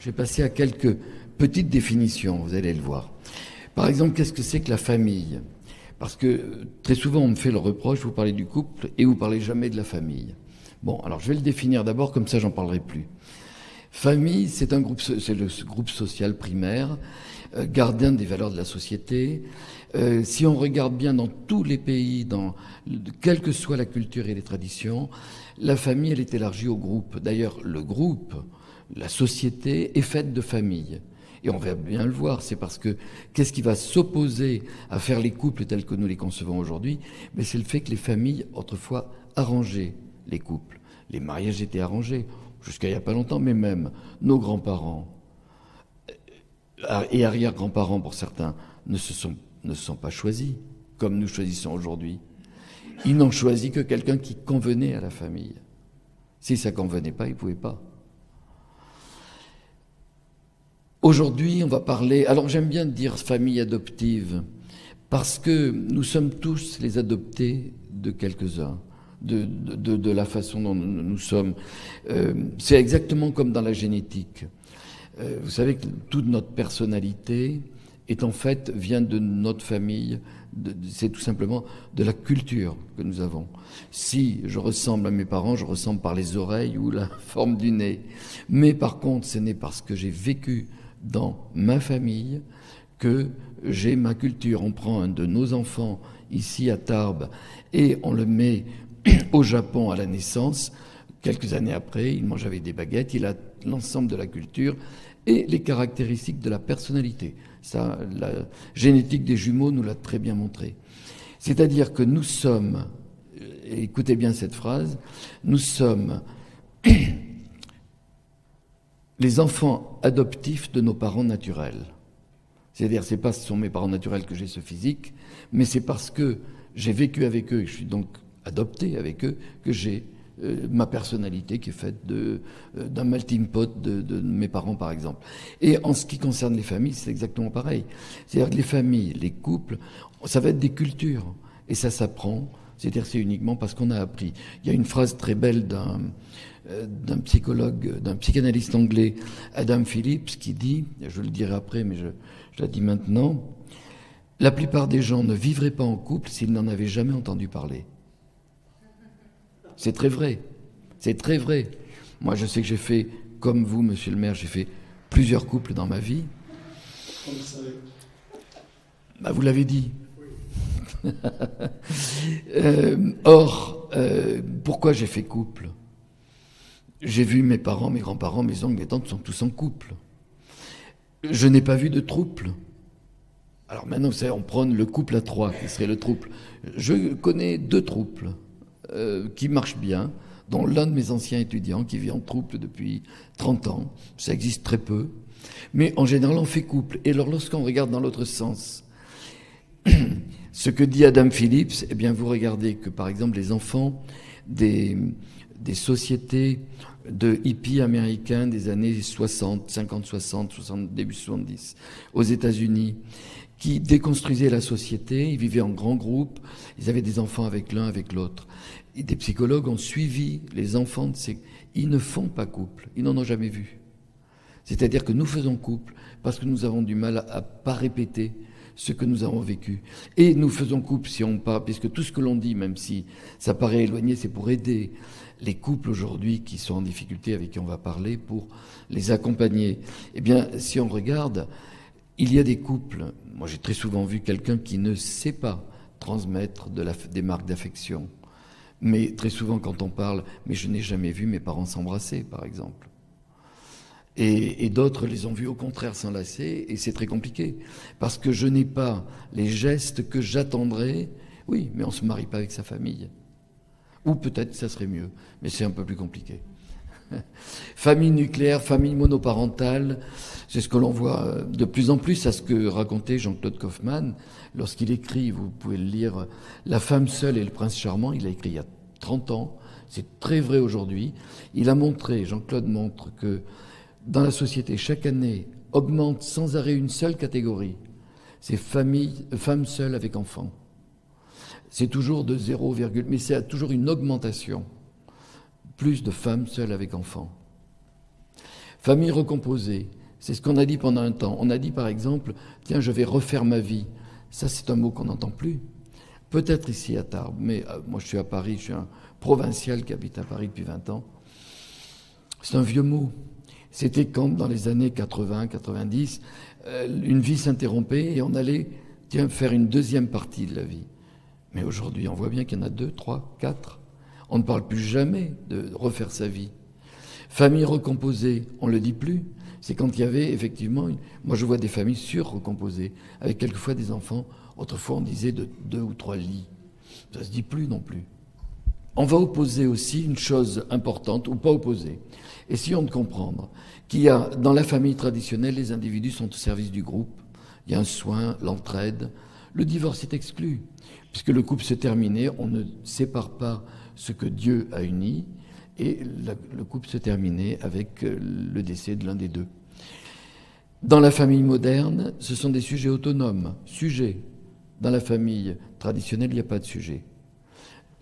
Je vais passer à quelques petites définitions, vous allez le voir. Par exemple, qu'est-ce que c'est que la famille? Parce que très souvent, on me fait le reproche, vous parlez du couple et vous parlez jamais de la famille. Bon, alors je vais le définir d'abord, comme ça j'en parlerai plus. Famille, c'est un groupe, c'est le groupe social primaire, gardien des valeurs de la société. Si on regarde bien dans tous les pays, quelle que soit la culture et les traditions, la famille, elle est élargie au groupe. D'ailleurs, le groupe, la société est faite de familles. Et on va bien le voir, c'est parce que qu'est-ce qui va s'opposer à faire les couples tels que nous les concevons aujourd'hui? Mais c'est le fait que les familles, autrefois, arrangeaient les couples. Les mariages étaient arrangés, jusqu'à il n'y a pas longtemps, mais même nos grands-parents et arrière-grands-parents, pour certains, ne se sont pas choisis, comme nous choisissons aujourd'hui. Ils n'ont choisi que quelqu'un qui convenait à la famille. Si ça ne convenait pas, ils ne pouvaient pas. Aujourd'hui, on va parler... Alors j'aime bien dire famille adoptive, parce que nous sommes tous les adoptés de quelques-uns, de la façon dont nous sommes. C'est exactement comme dans la génétique. Vous savez que toute notre personnalité est en fait, vient de notre famille, c'est tout simplement de la culture que nous avons. Si je ressemble à mes parents, je ressemble par les oreilles ou la forme du nez. Mais par contre, ce n'est parce que j'ai vécu dans ma famille que j'ai ma culture. On prend un de nos enfants ici à Tarbes et on le met au Japon à la naissance. Quelques années après, il mange avec des baguettes, il a l'ensemble de la culture et les caractéristiques de la personnalité. Ça, la génétique des jumeaux nous l'a très bien montré. C'est-à-dire que nous sommes, écoutez bien cette phrase, nous sommes les enfants adoptifs de nos parents naturels. C'est-à-dire, c'est pas ce sont mes parents naturels que j'ai ce physique, mais c'est parce que j'ai vécu avec eux et je suis donc adopté avec eux que j'ai ma personnalité qui est faite d'un melting pot de mes parents, par exemple. Et en ce qui concerne les familles, c'est exactement pareil. C'est-à-dire que les familles, les couples, ça va être des cultures. Et ça s'apprend. C'est-à-dire c'est uniquement parce qu'on a appris. Il y a une phrase très belle d'un psychologue, d'un psychanalyste anglais, Adam Phillips, qui dit, je le dirai après, mais je la dis maintenant, la plupart des gens ne vivraient pas en couple s'ils n'en avaient jamais entendu parler. C'est très vrai. C'est très vrai. Moi, je sais que j'ai fait, comme vous, monsieur le maire, j'ai fait plusieurs couples dans ma vie. Comment vous savez ? Bah, vous l'avez dit. Oui. Or, pourquoi j'ai fait couple ? J'ai vu mes parents, mes grands-parents, mes oncles, mes tantes sont tous en couple. Je n'ai pas vu de trouble. Alors maintenant, vous savez, on prône le couple à trois, qui serait le trouble. Je connais 2 trouples qui marchent bien, dont l'un de mes anciens étudiants qui vit en trouble depuis 30 ans. Ça existe très peu. Mais en général, on fait couple. Et alors, lorsqu'on regarde dans l'autre sens, ce que dit Adam Phillips, eh bien, vous regardez que, par exemple, les enfants des sociétés de hippies américains des années 60, 50, 60, début 70, aux États-Unis, qui déconstruisaient la société, ils vivaient en grands groupes, ils avaient des enfants avec l'un, avec l'autre. Et des psychologues ont suivi les enfants de ces... Ils ne font pas couple, ils n'en ont jamais vu. C'est-à-dire que nous faisons couple parce que nous avons du mal à pas répéter ce que nous avons vécu. Et nous faisons couple si on parle, puisque tout ce que l'on dit, même si ça paraît éloigné, c'est pour aider les couples aujourd'hui qui sont en difficulté, avec qui on va parler, pour les accompagner. Eh bien, si on regarde, il y a des couples. Moi, j'ai très souvent vu quelqu'un qui ne sait pas transmettre des marques d'affection. Mais très souvent, quand on parle, mais je n'ai jamais vu mes parents s'embrasser, par exemple. Et d'autres les ont vus au contraire s'enlacer, et c'est très compliqué. Parce que je n'ai pas les gestes que j'attendrais. Oui, mais on ne se marie pas avec sa famille. Ou peut-être que ça serait mieux, mais c'est un peu plus compliqué. Famille nucléaire, famille monoparentale, c'est ce que l'on voit de plus en plus à ce que racontait Jean-Claude Kaufmann lorsqu'il écrit, vous pouvez le lire, La femme seule et le prince charmant, il a écrit il y a 30 ans, c'est très vrai aujourd'hui. Il a montré, Jean-Claude montre que dans la société, chaque année, augmente sans arrêt une seule catégorie, c'est femmes seules avec enfants. C'est toujours de 0, mais c'est toujours une augmentation. Plus de femmes seules avec enfants. Famille recomposée, c'est ce qu'on a dit pendant un temps. On a dit par exemple, tiens, je vais refaire ma vie. Ça, c'est un mot qu'on n'entend plus. Peut-être ici à Tarbes, mais moi je suis à Paris, je suis un provincial qui habite à Paris depuis 20 ans. C'est un vieux mot. C'était quand, dans les années 80, 90, une vie s'interrompait et on allait, tiens, faire une deuxième partie de la vie. Mais aujourd'hui, on voit bien qu'il y en a 2, 3, 4. On ne parle plus jamais de refaire sa vie. Famille recomposée, on ne le dit plus. C'est quand il y avait effectivement... Moi, je vois des familles sur-recomposées, avec quelquefois des enfants. Autrefois, on disait de 2 ou 3 lits. Ça ne se dit plus non plus. On va opposer aussi une chose importante, ou pas opposer. Essayons de comprendre qu'il y a, dans la famille traditionnelle, les individus sont au service du groupe. Il y a un soin, l'entraide. Le divorce est exclu. Puisque le couple se terminait, on ne sépare pas ce que Dieu a uni, et le couple se terminait avec le décès de l'un des deux. Dans la famille moderne, ce sont des sujets autonomes. Sujets. Dans la famille traditionnelle, il n'y a pas de sujet.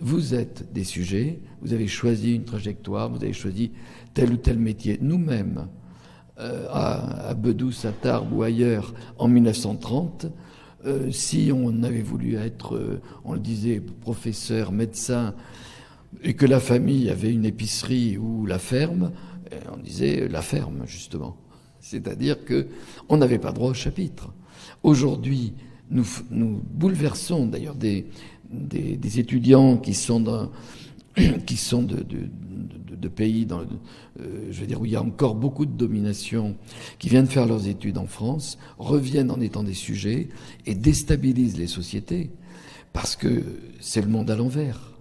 Vous êtes des sujets, vous avez choisi une trajectoire, vous avez choisi tel ou tel métier. Nous-mêmes, à Bedous, à Tarbes ou ailleurs, en 1930, si on avait voulu être, on le disait, professeur, médecin, et que la famille avait une épicerie ou la ferme, on disait la ferme, justement. C'est-à-dire qu'on n'avait pas droit au chapitre. Aujourd'hui, nous bouleversons d'ailleurs des étudiants qui sont de pays je veux dire, où il y a encore beaucoup de domination, qui viennent faire leurs études en France, reviennent en étant des sujets et déstabilisent les sociétés, parce que c'est le monde à l'envers.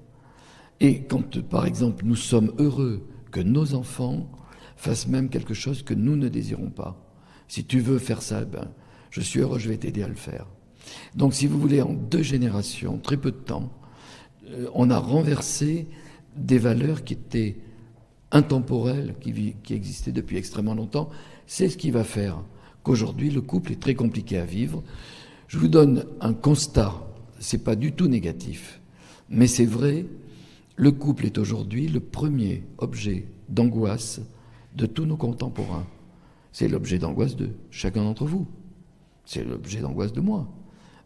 Et quand, par exemple, nous sommes heureux que nos enfants fassent même quelque chose que nous ne désirons pas. Si tu veux faire ça, ben, je suis heureux, je vais t'aider à le faire. Donc, si vous voulez, en 2 générations, très peu de temps, on a renversé des valeurs qui étaient intemporelles, qui existaient depuis extrêmement longtemps. C'est ce qui va faire qu'aujourd'hui, le couple est très compliqué à vivre. Je vous donne un constat, c'est pas du tout négatif, mais c'est vrai, le couple est aujourd'hui le premier objet d'angoisse de tous nos contemporains. C'est l'objet d'angoisse de chacun d'entre vous. C'est l'objet d'angoisse de moi.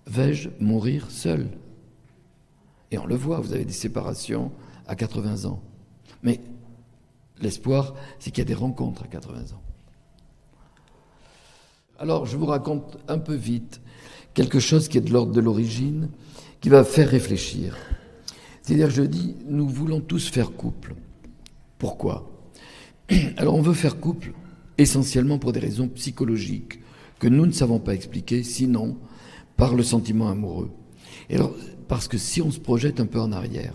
Vais-je mourir seul ? Et on le voit, vous avez des séparations à 80 ans. Mais l'espoir, c'est qu'il y a des rencontres à 80 ans. Alors, je vous raconte un peu vite quelque chose qui est de l'ordre de l'origine, qui va faire réfléchir. C'est-à-dire, je dis, nous voulons tous faire couple. Pourquoi ? Alors, on veut faire couple essentiellement pour des raisons psychologiques que nous ne savons pas expliquer, sinon par le sentiment amoureux. Et alors, parce que si on se projette un peu en arrière,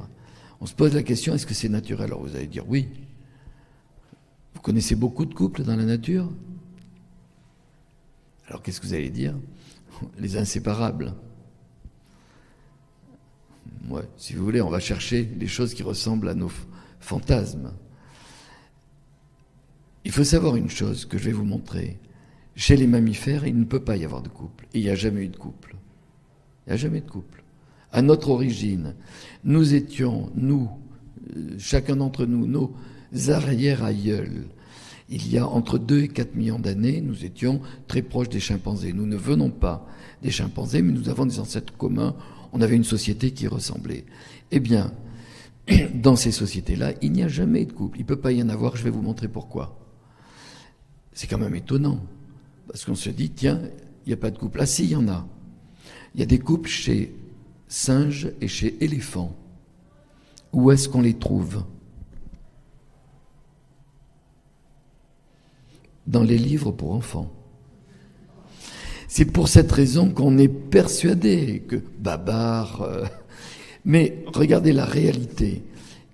on se pose la question, est-ce que c'est naturel ? Alors, vous allez dire oui. Vous connaissez beaucoup de couples dans la nature ? Alors, qu'est-ce que vous allez dire ? Les inséparables. Ouais, si vous voulez, on va chercher les choses qui ressemblent à nos fantasmes. Il faut savoir une chose que je vais vous montrer. Chez les mammifères, il ne peut pas y avoir de couple. Et il n'y a jamais eu de couple. Il n'y a jamais de couple. À notre origine, nous étions, chacun d'entre nous, nos arrière-aïeuls, il y a entre 2 et 4 millions d'années, nous étions très proches des chimpanzés. Nous ne venons pas des chimpanzés, mais nous avons des ancêtres communs. On avait une société qui ressemblait. Eh bien, dans ces sociétés-là, il n'y a jamais de couple. Il ne peut pas y en avoir, je vais vous montrer pourquoi. C'est quand même étonnant, parce qu'on se dit, tiens, il n'y a pas de couple. Ah si, il y en a. Il y a des couples chez singes et chez éléphants. Où est-ce qu'on les trouve ? dans les livres pour enfants. C'est pour cette raison qu'on est persuadé que Babar... Mais regardez la réalité.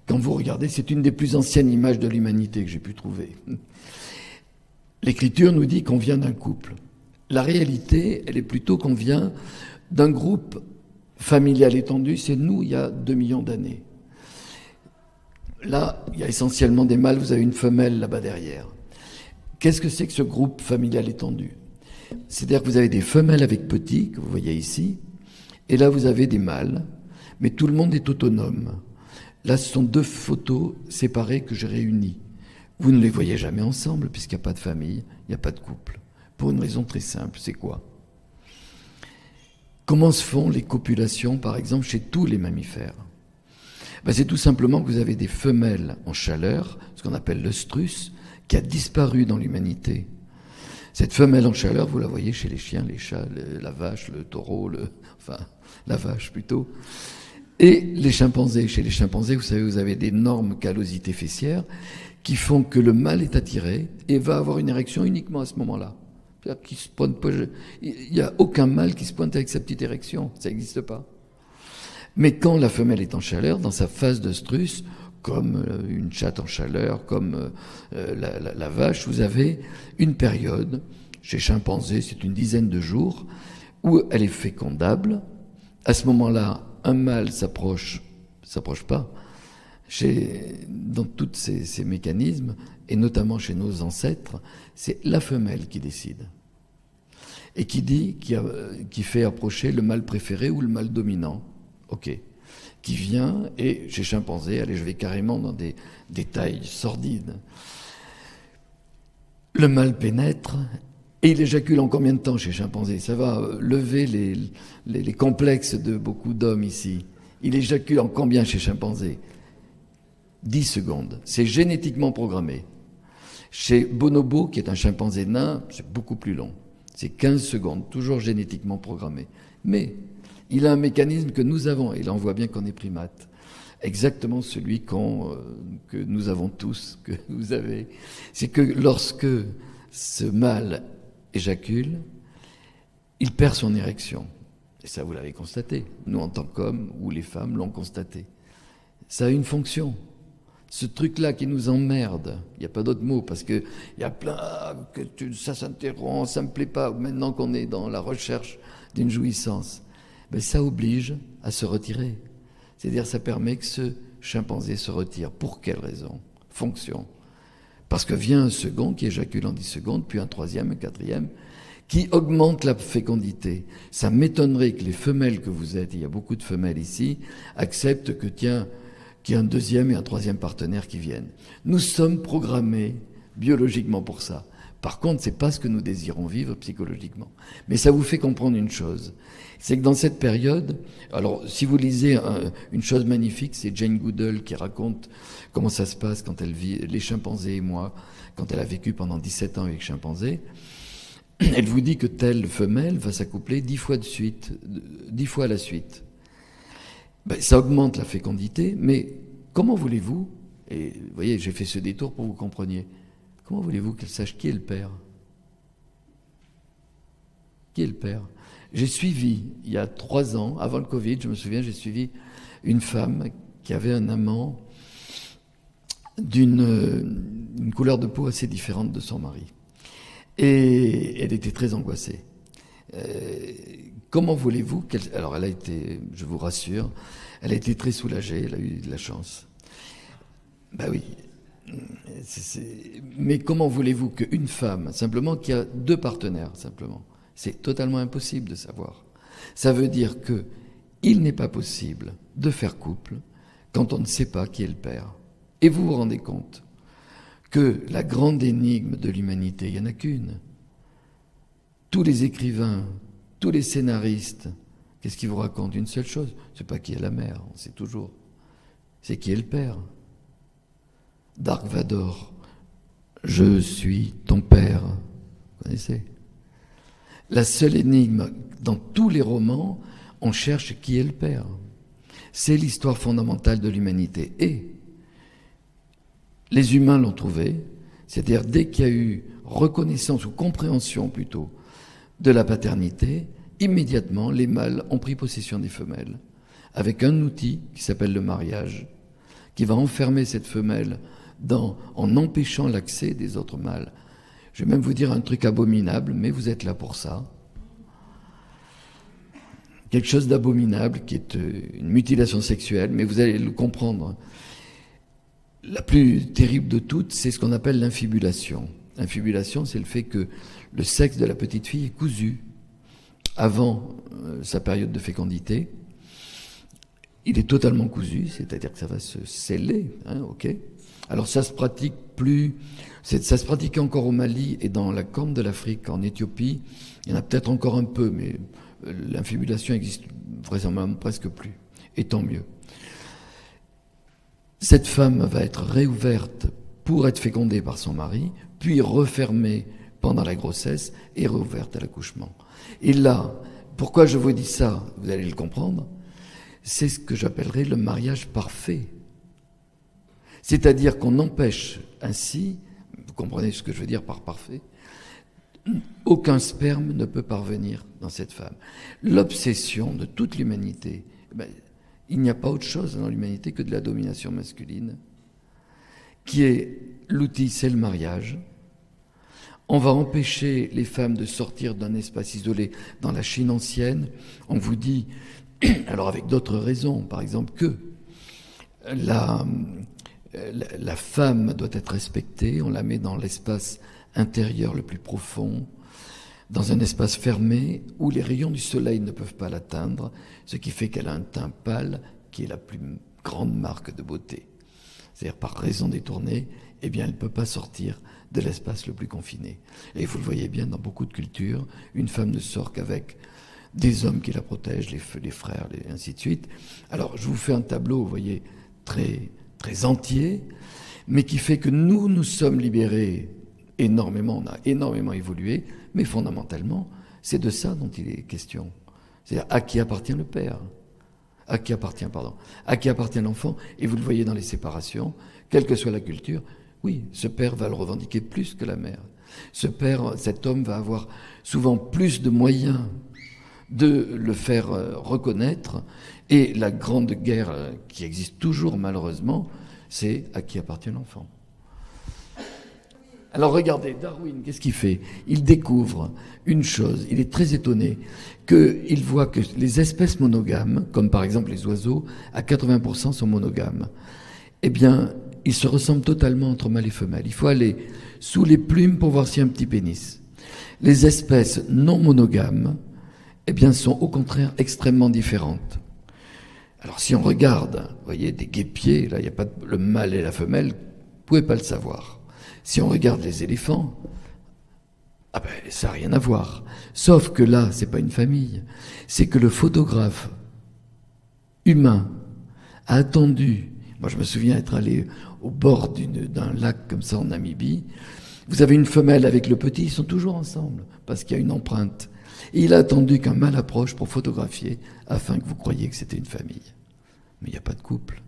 Quand vous regardez, c'est une des plus anciennes images de l'humanité que j'ai pu trouver. L'Écriture nous dit qu'on vient d'un couple. La réalité, elle est plutôt qu'on vient d'un groupe familial étendu. C'est nous, il y a 2 millions d'années. Là, il y a essentiellement des mâles, vous avez une femelle là-bas derrière. Qu'est-ce que c'est que ce groupe familial étendu ? C'est-à-dire que vous avez des femelles avec petits, que vous voyez ici, et là vous avez des mâles, mais tout le monde est autonome. Là, ce sont 2 photos séparées que j'ai réunies. Vous ne les voyez jamais ensemble, puisqu'il n'y a pas de famille, il n'y a pas de couple. Pour une raison très simple, c'est quoi ? Comment se font les copulations, par exemple, chez tous les mammifères ? C'est tout simplement que vous avez des femelles en chaleur, ce qu'on appelle l'œstrus, qui a disparu dans l'humanité. Cette femelle en chaleur, vous la voyez chez les chiens, les chats, la vache, le taureau, la vache plutôt. Et les chimpanzés. Chez les chimpanzés, vous savez, vous avez d'énormes callosités fessières qui font que le mâle est attiré et va avoir une érection uniquement à ce moment-là. Il n'y a aucun mâle qui se pointe avec sa petite érection. Ça n'existe pas. Mais quand la femelle est en chaleur, dans sa phase d'œstrus, comme une chatte en chaleur, comme la vache, vous avez une période, chez chimpanzés, c'est une dizaine de jours, où elle est fécondable. À ce moment-là, un mâle s'approche pas, dans tous ces mécanismes, et notamment chez nos ancêtres, c'est la femelle qui décide. Et qui fait approcher le mâle préféré ou le mâle dominant. Ok. Qui vient, et chez chimpanzé, allez, je vais carrément dans des détails sordides. Le mâle pénètre, et il éjacule en combien de temps chez chimpanzé ? Ça va lever les complexes de beaucoup d'hommes ici. Il éjacule en combien chez chimpanzé ? 10 secondes. C'est génétiquement programmé. Chez bonobo, qui est un chimpanzé nain, c'est beaucoup plus long. C'est 15 secondes, toujours génétiquement programmé. Mais il a un mécanisme que nous avons, et là on voit bien qu'on est primate, exactement celui que nous avons tous, que vous avez. C'est que lorsque ce mâle éjacule, il perd son érection. Et ça, vous l'avez constaté. Nous, en tant qu'hommes, ou les femmes l'ont constaté. Ça a une fonction. Ce truc-là qui nous emmerde, il n'y a pas d'autre mot, parce qu'il y a plein, ça s'interrompt, ça ne me plaît pas, maintenant qu'on est dans la recherche d'une jouissance. Ça oblige à se retirer. C'est-à-dire, ça permet que ce chimpanzé se retire. Pour quelle raison ? Fonction. Parce que vient un second qui éjacule en 10 secondes, puis un troisième, un quatrième, qui augmente la fécondité. Ça m'étonnerait que les femelles que vous êtes, il y a beaucoup de femelles ici, acceptent qu'il y ait un deuxième et un troisième partenaire qui viennent. Nous sommes programmés biologiquement pour ça. Par contre, c'est pas ce que nous désirons vivre psychologiquement. Mais ça vous fait comprendre une chose. C'est que dans cette période, alors si vous lisez une chose magnifique, c'est Jane Goodall qui raconte comment ça se passe quand elle vit, les chimpanzés et moi, quand elle a vécu pendant 17 ans avec chimpanzés. Elle vous dit que telle femelle va s'accoupler 10 fois à la suite. Ça augmente la fécondité, mais comment voulez-vous, et vous voyez, j'ai fait ce détour pour que vous compreniez, comment voulez-vous qu'elle sache qui est le père ? Qui est le père ? J'ai suivi, il y a 3 ans, avant le Covid, je me souviens, j'ai suivi une femme qui avait un amant d'une couleur de peau assez différente de son mari. Et elle était très angoissée. Comment voulez-vous qu'elle... Alors elle a été, je vous rassure, elle a été très soulagée, elle a eu de la chance. Oui. Mais comment voulez-vous qu'une femme, simplement, qui a 2 partenaires, simplement, c'est totalement impossible de savoir. Ça veut dire que il n'est pas possible de faire couple quand on ne sait pas qui est le père. Et vous vous rendez compte que la grande énigme de l'humanité, il n'y en a qu'une. Tous les écrivains, tous les scénaristes, qu'est-ce qu'ils vous racontent ? Une seule chose, c'est pas qui est la mère, on sait toujours. C'est qui est le père. Dark Vador, je suis ton père. Vous connaissez ? La seule énigme, dans tous les romans, on cherche qui est le père. C'est l'histoire fondamentale de l'humanité. Et les humains l'ont trouvé, c'est-à-dire dès qu'il y a eu reconnaissance ou compréhension plutôt de la paternité, immédiatement les mâles ont pris possession des femelles avec un outil qui s'appelle le mariage, qui va enfermer cette femelle en empêchant l'accès des autres mâles. Je vais même vous dire un truc abominable, mais vous êtes là pour ça. Quelque chose d'abominable qui est une mutilation sexuelle, mais vous allez le comprendre. La plus terrible de toutes, c'est ce qu'on appelle l'infibulation. L'infibulation, c'est le fait que le sexe de la petite fille est cousu avant sa période de fécondité. Il est totalement cousu, c'est-à-dire que ça va se sceller, ok. Alors ça se pratique ça se pratique encore au Mali et dans la Corne de l'Afrique, en Éthiopie. Il y en a peut-être encore un peu, mais l'infibulation existe vraisemblablement presque plus, et tant mieux. Cette femme va être réouverte pour être fécondée par son mari, puis refermée pendant la grossesse et réouverte à l'accouchement. Et là, pourquoi je vous dis ça, vous allez le comprendre, c'est ce que j'appellerais le mariage parfait. C'est-à-dire qu'on empêche ainsi, vous comprenez ce que je veux dire par parfait, aucun sperme ne peut parvenir dans cette femme. L'obsession de toute l'humanité, il n'y a pas autre chose dans l'humanité que de la domination masculine, qui est l'outil, c'est le mariage. On va empêcher les femmes de sortir d'un espace isolé. Dans la Chine ancienne, on vous dit, alors avec d'autres raisons, par exemple que la femme doit être respectée, on la met dans l'espace intérieur le plus profond, dans un espace fermé où les rayons du soleil ne peuvent pas l'atteindre, ce qui fait qu'elle a un teint pâle qui est la plus grande marque de beauté. C'est-à-dire par raison détournée, eh bien elle ne peut pas sortir de l'espace le plus confiné. Et vous le voyez bien dans beaucoup de cultures, une femme ne sort qu'avec des hommes qui la protègent, les frères, et ainsi de suite. Alors je vous fais un tableau, vous voyez, très, très entier, mais qui fait que nous sommes libérés énormément, on a énormément évolué, mais fondamentalement, c'est de ça dont il est question. C'est-à-dire à qui appartient le père, à qui appartient l'enfant, et vous le voyez dans les séparations, quelle que soit la culture, oui, ce père va le revendiquer plus que la mère. Cet homme va avoir souvent plus de moyens de le faire reconnaître, et la grande guerre qui existe toujours malheureusement, c'est à qui appartient l'enfant. Alors regardez, Darwin, qu'est-ce qu'il fait? Il découvre une chose, il est très étonné, qu'il voit que les espèces monogames, comme par exemple les oiseaux, à 80% sont monogames. Eh bien, ils se ressemblent totalement entre mâles et femelles. Il faut aller sous les plumes pour voir s'il y a un petit pénis. Les espèces non monogames, eh bien, sont au contraire extrêmement différentes. Alors si on regarde, vous voyez, des guêpiers, là, il n'y a pas le mâle et la femelle, vous ne pouvez pas le savoir. Si on regarde les éléphants, ça n'a rien à voir. Sauf que là, c'est pas une famille. C'est que le photographe humain a attendu. Moi, je me souviens être allé au bord d'un lac comme ça en Namibie. Vous avez une femelle avec le petit, ils sont toujours ensemble parce qu'il y a une empreinte. Et il a attendu qu'un mâle approche pour photographier afin que vous croyiez que c'était une famille. Mais il n'y a pas de couple.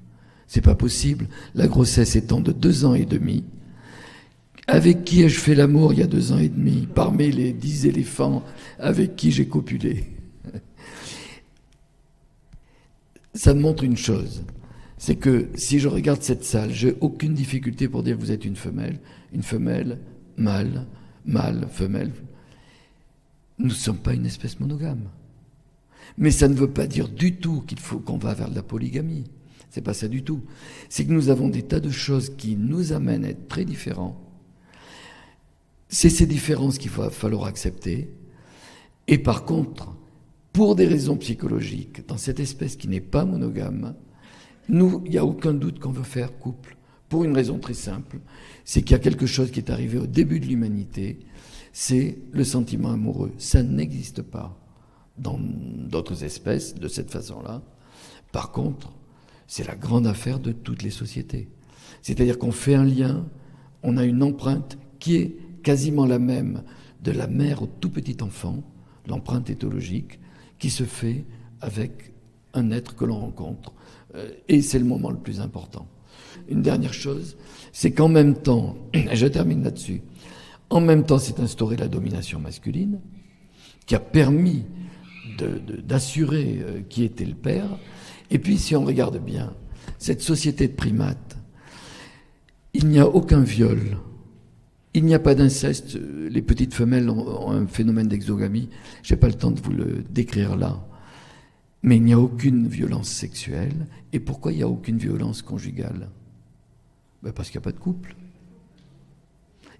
C'est pas possible. La grossesse étant de 2 ans et demi. Avec qui ai-je fait l'amour il y a 2 ans et demi? Parmi les 10 éléphants avec qui j'ai copulé. Ça me montre une chose. C'est que si je regarde cette salle, j'ai aucune difficulté pour dire que vous êtes une femelle, mâle, femelle. Nous ne sommes pas une espèce monogame. Mais ça ne veut pas dire du tout qu'on va vers de la polygamie. C'est pas ça du tout. C'est que nous avons des tas de choses qui nous amènent à être très différents. C'est ces différences qu'il va falloir accepter. Et par contre, pour des raisons psychologiques, dans cette espèce qui n'est pas monogame, il n'y a aucun doute qu'on veut faire couple. Pour une raison très simple, c'est qu'il y a quelque chose qui est arrivé au début de l'humanité, c'est le sentiment amoureux. Ça n'existe pas dans d'autres espèces de cette façon-là. Par contre, c'est la grande affaire de toutes les sociétés. C'est-à-dire qu'on fait un lien, on a une empreinte qui est quasiment la même de la mère au tout petit enfant, l'empreinte éthologique, qui se fait avec un être que l'on rencontre. Et c'est le moment le plus important. Une dernière chose, c'est qu'en même temps, et je termine là-dessus, En même temps, c'est instauré la domination masculine, qui a permis d'assurer qui était le père. Et puis, si on regarde bien, cette société de primates, il n'y a aucun viol, il n'y a pas d'inceste. Les petites femelles ont un phénomène d'exogamie. Je n'ai pas le temps de vous le décrire là. Mais il n'y a aucune violence sexuelle. Et pourquoi il n'y a aucune violence conjugale? Parce qu'il n'y a pas de couple.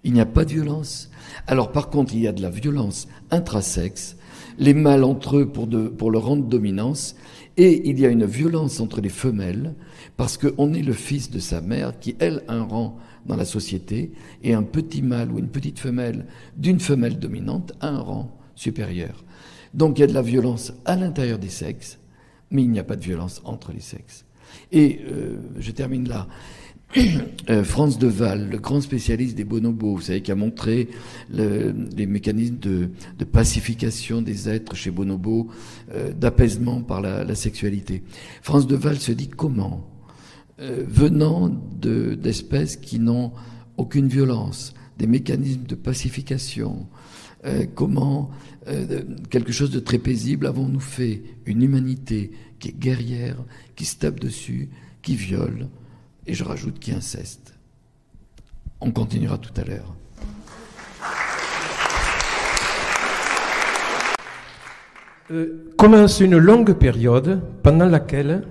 Il n'y a pas de violence. Alors par contre, il y a de la violence intrasexe, les mâles entre eux pour leur rendre dominance, et il y a une violence entre les femelles, parce qu'on est le fils de sa mère, qui, elle, a un rang dans la société, et un petit mâle ou une petite femelle d'une femelle dominante a un rang supérieur. Donc il y a de la violence à l'intérieur des sexes, mais il n'y a pas de violence entre les sexes. Et je termine là. Franz de Waal, le grand spécialiste des bonobos, vous savez, qui a montré les mécanismes de pacification des êtres chez bonobos, d'apaisement par la sexualité. Franz de Waal se dit comment, venant d'espèces qui n'ont aucune violence, des mécanismes de pacification, comment quelque chose de très paisible avons-nous fait une humanité qui est guerrière, qui se tape dessus, qui viole, et je rajoute qui inceste. On continuera tout à l'heure. Commence une longue période pendant laquelle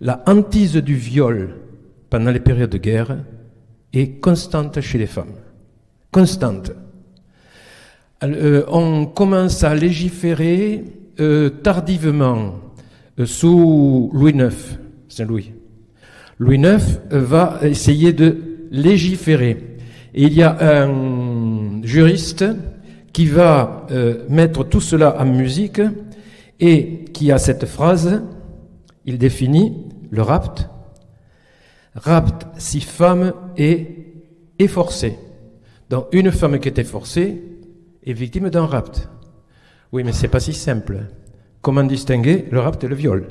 la hantise du viol pendant les périodes de guerre est constante chez les femmes. Constante. On commence à légiférer tardivement sous Louis IX, Saint-Louis. Louis IX va essayer de légiférer. Et il y a un juriste qui va mettre tout cela en musique et qui a cette phrase, il définit le rapt. Rapt si femme est forcée. Donc une femme qui était forcée est victime d'un rapt. Oui, mais c'est pas si simple. Comment distinguer le rapt et le viol?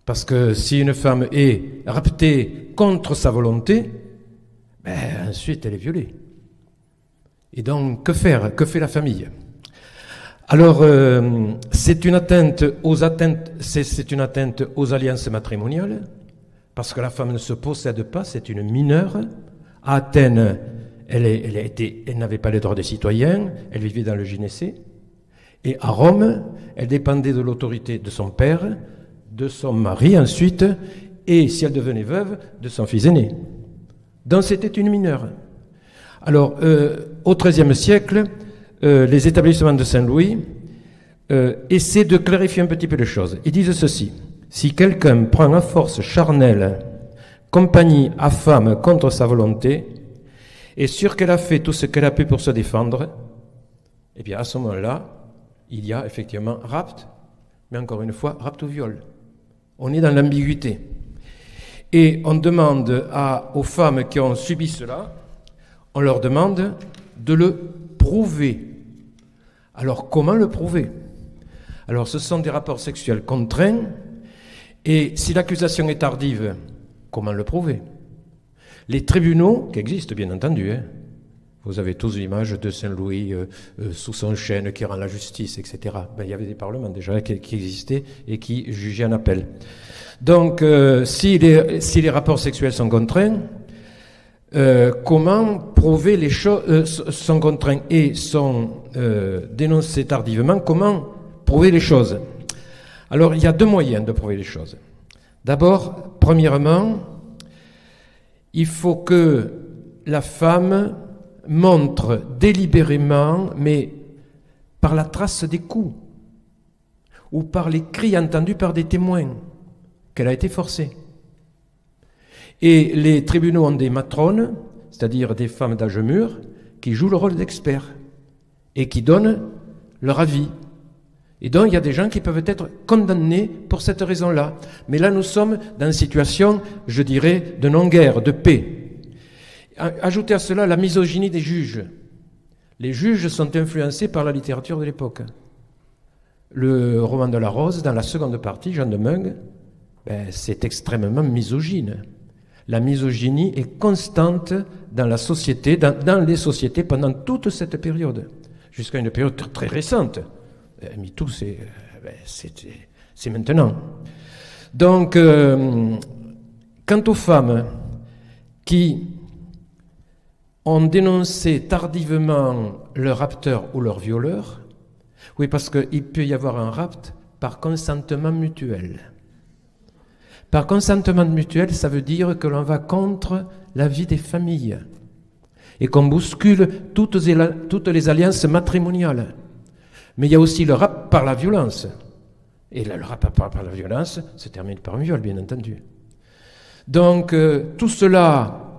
Parce que si une femme est raptée contre sa volonté, ensuite elle est violée. Et donc, que faire? Que fait la famille? Alors, c'est une atteinte aux alliances matrimoniales, parce que la femme ne se possède pas, c'est une mineure. À Athènes, elle n'avait pas les droits des citoyens, elle vivait dans le gynécée. Et à Rome, elle dépendait de l'autorité de son père, de son mari ensuite, et si elle devenait veuve, de son fils aîné. Donc c'était une mineure. Alors, au XIIIe siècle, les établissements de Saint-Louis essaient de clarifier un petit peu les choses. Ils disent ceci: si quelqu'un prend à force charnelle compagnie à femme contre sa volonté, et sûr qu'elle a fait tout ce qu'elle a pu pour se défendre, eh bien à ce moment-là, il y a effectivement rapt, mais encore une fois, rapt ou viol. On est dans l'ambiguïté. Et on demande aux femmes qui ont subi cela, on leur demande de le prouver. Alors comment le prouver? Alors ce sont des rapports sexuels contraints, et si l'accusation est tardive, comment le prouver? Les tribunaux, qui existent bien entendu, vous avez tous l'image de Saint-Louis sous son chêne qui rend la justice, etc. Il y avait des parlements déjà qui existaient et qui jugeaient en appel. Donc, si les rapports sexuels sont contraints, comment prouver les choses sont contraints et sont dénoncés tardivement? Comment prouver les choses? Alors, il y a deux moyens de prouver les choses. D'abord, premièrement, il faut que la femme montre délibérément, mais par la trace des coups, ou par les cris entendus par des témoins, qu'elle a été forcée. Et les tribunaux ont des matrones, c'est-à-dire des femmes d'âge mûr, qui jouent le rôle d'experts et qui donnent leur avis. Et donc, il y a des gens qui peuvent être condamnés pour cette raison-là. Mais là, nous sommes dans une situation, je dirais, de non-guerre, de paix. Ajoutez à cela la misogynie des juges. Les juges sont influencés par la littérature de l'époque. Le roman de la Rose, dans la seconde partie, Jean de Meung, c'est extrêmement misogyne. La misogynie est constante dans la société, dans les sociétés pendant toute cette période, jusqu'à une période très récente. MeToo, c'est maintenant. Donc, quant aux femmes qui ont dénoncé tardivement leur rapteur ou leur violeur, oui, parce qu'il peut y avoir un rapt par consentement mutuel. Par consentement mutuel, ça veut dire que l'on va contre la vie des familles et qu'on bouscule toutes les alliances matrimoniales. Mais il y a aussi le rapt par la violence. Et le rapt par la violence se termine par un viol, bien entendu. Donc, tout cela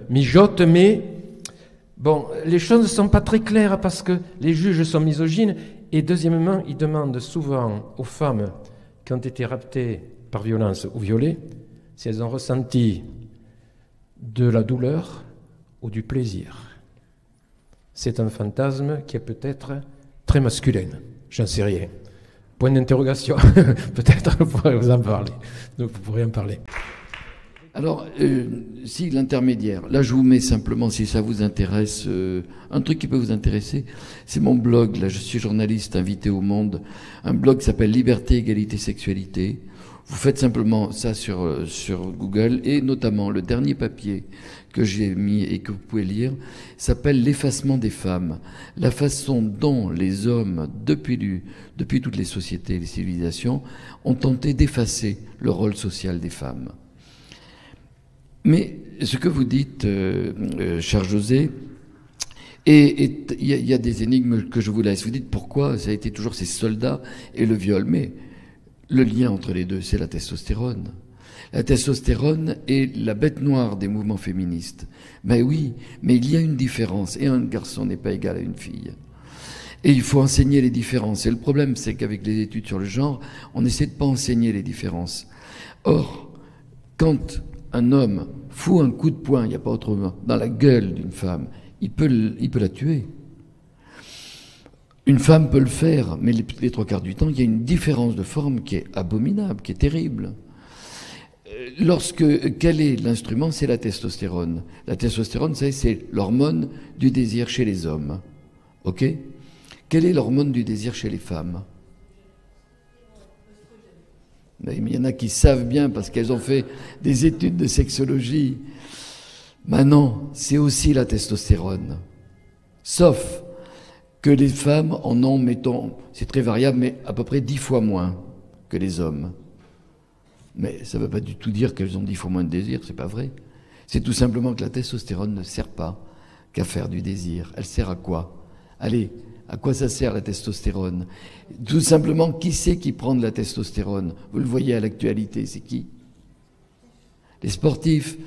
mijote, mais bon, les choses ne sont pas très claires parce que les juges sont misogynes. Et deuxièmement, ils demandent souvent aux femmes qui ont été raptées par violence ou violées si elles ont ressenti de la douleur ou du plaisir. C'est un fantasme qui est peut-être très masculin, j'en sais rien. Point d'interrogation, peut-être vous pourrez vous en parler. Donc vous pourrez en parler. Alors, si l'intermédiaire, là je vous mets simplement, si ça vous intéresse, un truc qui peut vous intéresser, c'est mon blog, là je suis journaliste invité au Monde, un blog qui s'appelle Liberté, Égalité, Sexualité. Vous faites simplement ça sur Google, et notamment le dernier papier que j'ai mis et que vous pouvez lire s'appelle L'effacement des femmes. La façon dont les hommes, depuis toutes les sociétés et les civilisations, ont tenté d'effacer le rôle social des femmes. Mais ce que vous dites, cher José, et il y a des énigmes que je vous laisse. Vous dites pourquoi ça a été toujours ces soldats et le viol, mais le lien entre les deux, c'est la testostérone. La testostérone est la bête noire des mouvements féministes. Ben oui, mais il y a une différence, et un garçon n'est pas égal à une fille. Et il faut enseigner les différences. Et le problème, c'est qu'avec les études sur le genre, on essaie de pas enseigner les différences. Or, quand un homme fout un coup de poing, il n'y a pas autrement, dans la gueule d'une femme, il peut la tuer. Une femme peut le faire, mais les trois quarts du temps, il y a une différence de forme qui est abominable, qui est terrible. Quel est l'instrument? C'est la testostérone. La testostérone, c'est l'hormone du désir chez les hommes. Ok? Quelle est l'hormone du désir chez les femmes? Mais il y en a qui savent bien parce qu'elles ont fait des études de sexologie. Maintenant, c'est aussi la testostérone. Sauf que les femmes en ont, mettons, c'est très variable, mais à peu près 10 fois moins que les hommes. Mais ça ne veut pas du tout dire qu'elles ont 10 fois moins de désir, c'est pas vrai. C'est tout simplement que la testostérone ne sert pas qu'à faire du désir. Elle sert à quoi? Allez, à quoi ça sert la testostérone? Tout simplement, qui c'est qui prend de la testostérone? Vous le voyez à l'actualité, c'est qui? Les sportifs.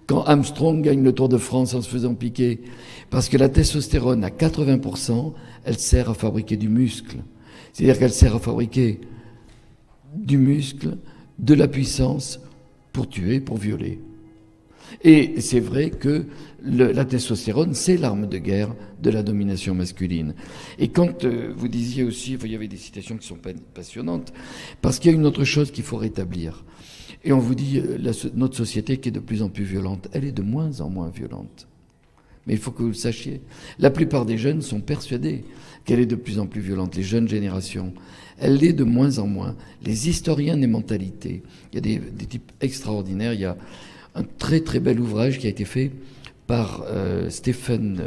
Quand Armstrong gagne le Tour de France en se faisant piquer, parce que la testostérone, à 80%, elle sert à fabriquer du muscle. C'est-à-dire qu'elle sert à fabriquer du muscle, de la puissance pour tuer, pour violer. Et c'est vrai que la testostérone, c'est l'arme de guerre de la domination masculine. Et quand vous disiez aussi, il y avait des citations qui sont passionnantes, parce qu'il y a une autre chose qu'il faut rétablir. Et on vous dit, notre société qui est de plus en plus violente, elle est de moins en moins violente. Mais il faut que vous le sachiez. La plupart des jeunes sont persuadés qu'elle est de plus en plus violente, les jeunes générations. Elle l'est de moins en moins. Les historiens des mentalités, il y a des types extraordinaires. Il y a un très très bel ouvrage qui a été fait par Stephen,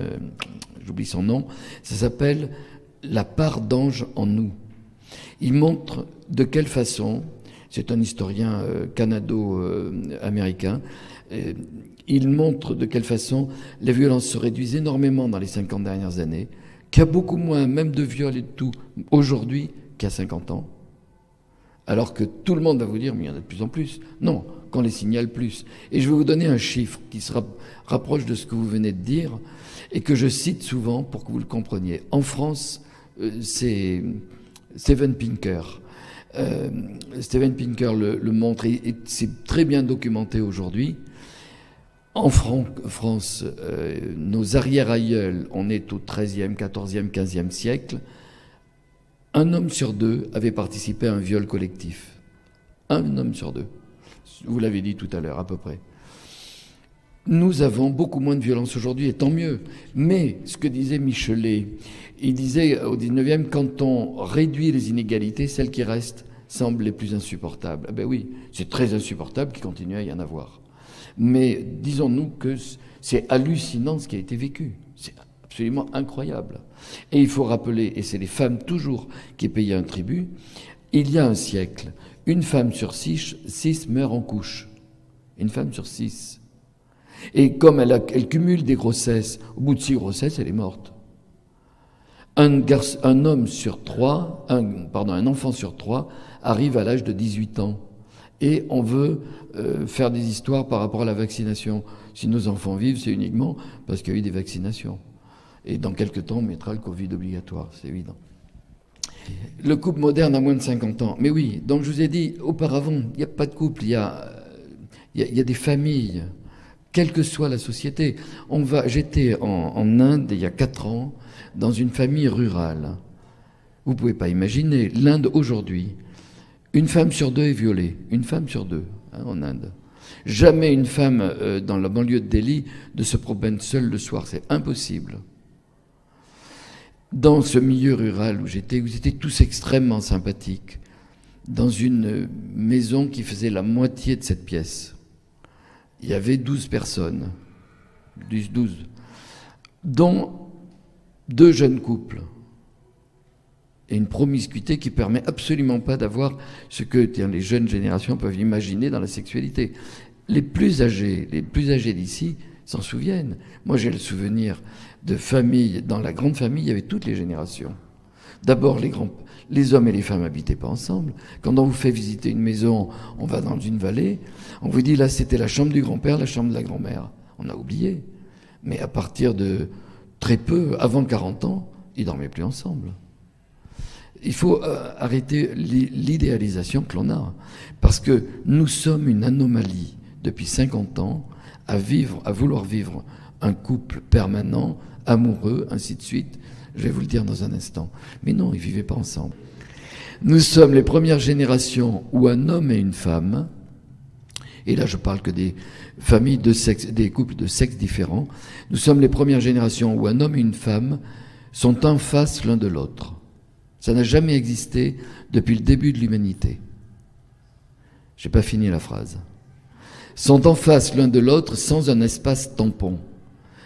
j'oublie son nom, ça s'appelle « La part d'ange en nous ». Il montre de quelle façon... C'est un historien canado-américain. Il montre de quelle façon les violences se réduisent énormément dans les 50 dernières années, qu'il y a beaucoup moins, même de viols et de tout, aujourd'hui qu'il y a 50 ans. Alors que tout le monde va vous dire, mais il y en a de plus en plus. Non, qu'on les signale plus. Et je vais vous donner un chiffre qui se rapproche de ce que vous venez de dire et que je cite souvent pour que vous le compreniez. En France, c'est Steven Pinker. Steven Pinker le montre et c'est très bien documenté aujourd'hui. En France, nos arrière-aïeuls, on est au XIIIe, XIVe, XVe siècle, un homme sur deux avait participé à un viol collectif. Un homme sur deux. Vous l'avez dit tout à l'heure, à peu près. Nous avons beaucoup moins de violence aujourd'hui, et tant mieux. Mais ce que disait Michelet, il disait au 19e, quand on réduit les inégalités, celles qui restent semblent les plus insupportables. Eh ben oui, c'est très insupportable qu'il continue à y en avoir. Mais disons-nous que c'est hallucinant ce qui a été vécu. C'est absolument incroyable. Et il faut rappeler, et c'est les femmes toujours qui payaient un tribut, il y a un siècle, une femme sur 6 meurt en couche. Une femme sur 6. Et comme elle cumule des grossesses, au bout de 6 grossesses, elle est morte. Un enfant sur 3 arrive à l'âge de 18 ans. Et on veut faire des histoires par rapport à la vaccination. Si nos enfants vivent, c'est uniquement parce qu'il y a eu des vaccinations. Et dans quelques temps, on mettra le Covid obligatoire, c'est évident. Le couple moderne a moins de 50 ans. Mais oui, donc je vous ai dit, auparavant, il n'y a pas de couple, il y a des familles, quelle que soit la société. J'étais en Inde, il y a 4 ans, dans une famille rurale. Vous ne pouvez pas imaginer, l'Inde aujourd'hui, une femme sur 2 est violée. Une femme sur 2, en Inde. Jamais une femme dans la banlieue de Delhi ne se promène seule le soir, c'est impossible. Dans ce milieu rural où j'étais, vous étiez tous extrêmement sympathiques, dans une maison qui faisait la moitié de cette pièce. Il y avait 12 personnes, 12, dont 2 jeunes couples. Et une promiscuité qui permet absolument pas d'avoir ce que les jeunes générations peuvent imaginer dans la sexualité. Les plus âgés d'ici s'en souviennent. Moi, j'ai le souvenir de familles, dans la grande famille, il y avait toutes les générations. D'abord, les hommes et les femmes n'habitaient pas ensemble. Quand on vous fait visiter une maison, on va dans une vallée, on vous dit là, c'était la chambre du grand-père, la chambre de la grand-mère. On a oublié. Mais à partir de très peu, avant 40 ans, ils dormaient plus ensemble. Il faut arrêter l'idéalisation que l'on a. Parce que nous sommes une anomalie depuis 50 ans à vouloir vivre un couple permanent, amoureux, ainsi de suite. Je vais vous le dire dans un instant. Mais non, ils ne vivaient pas ensemble. Nous sommes les premières générations où un homme et une femme, et là je parle que des familles de sexe, des couples de sexe différents, nous sommes les premières générations où un homme et une femme sont en face l'un de l'autre. Ça n'a jamais existé depuis le début de l'humanité. Je n'ai pas fini la phrase. Sont en face l'un de l'autre sans un espace tampon.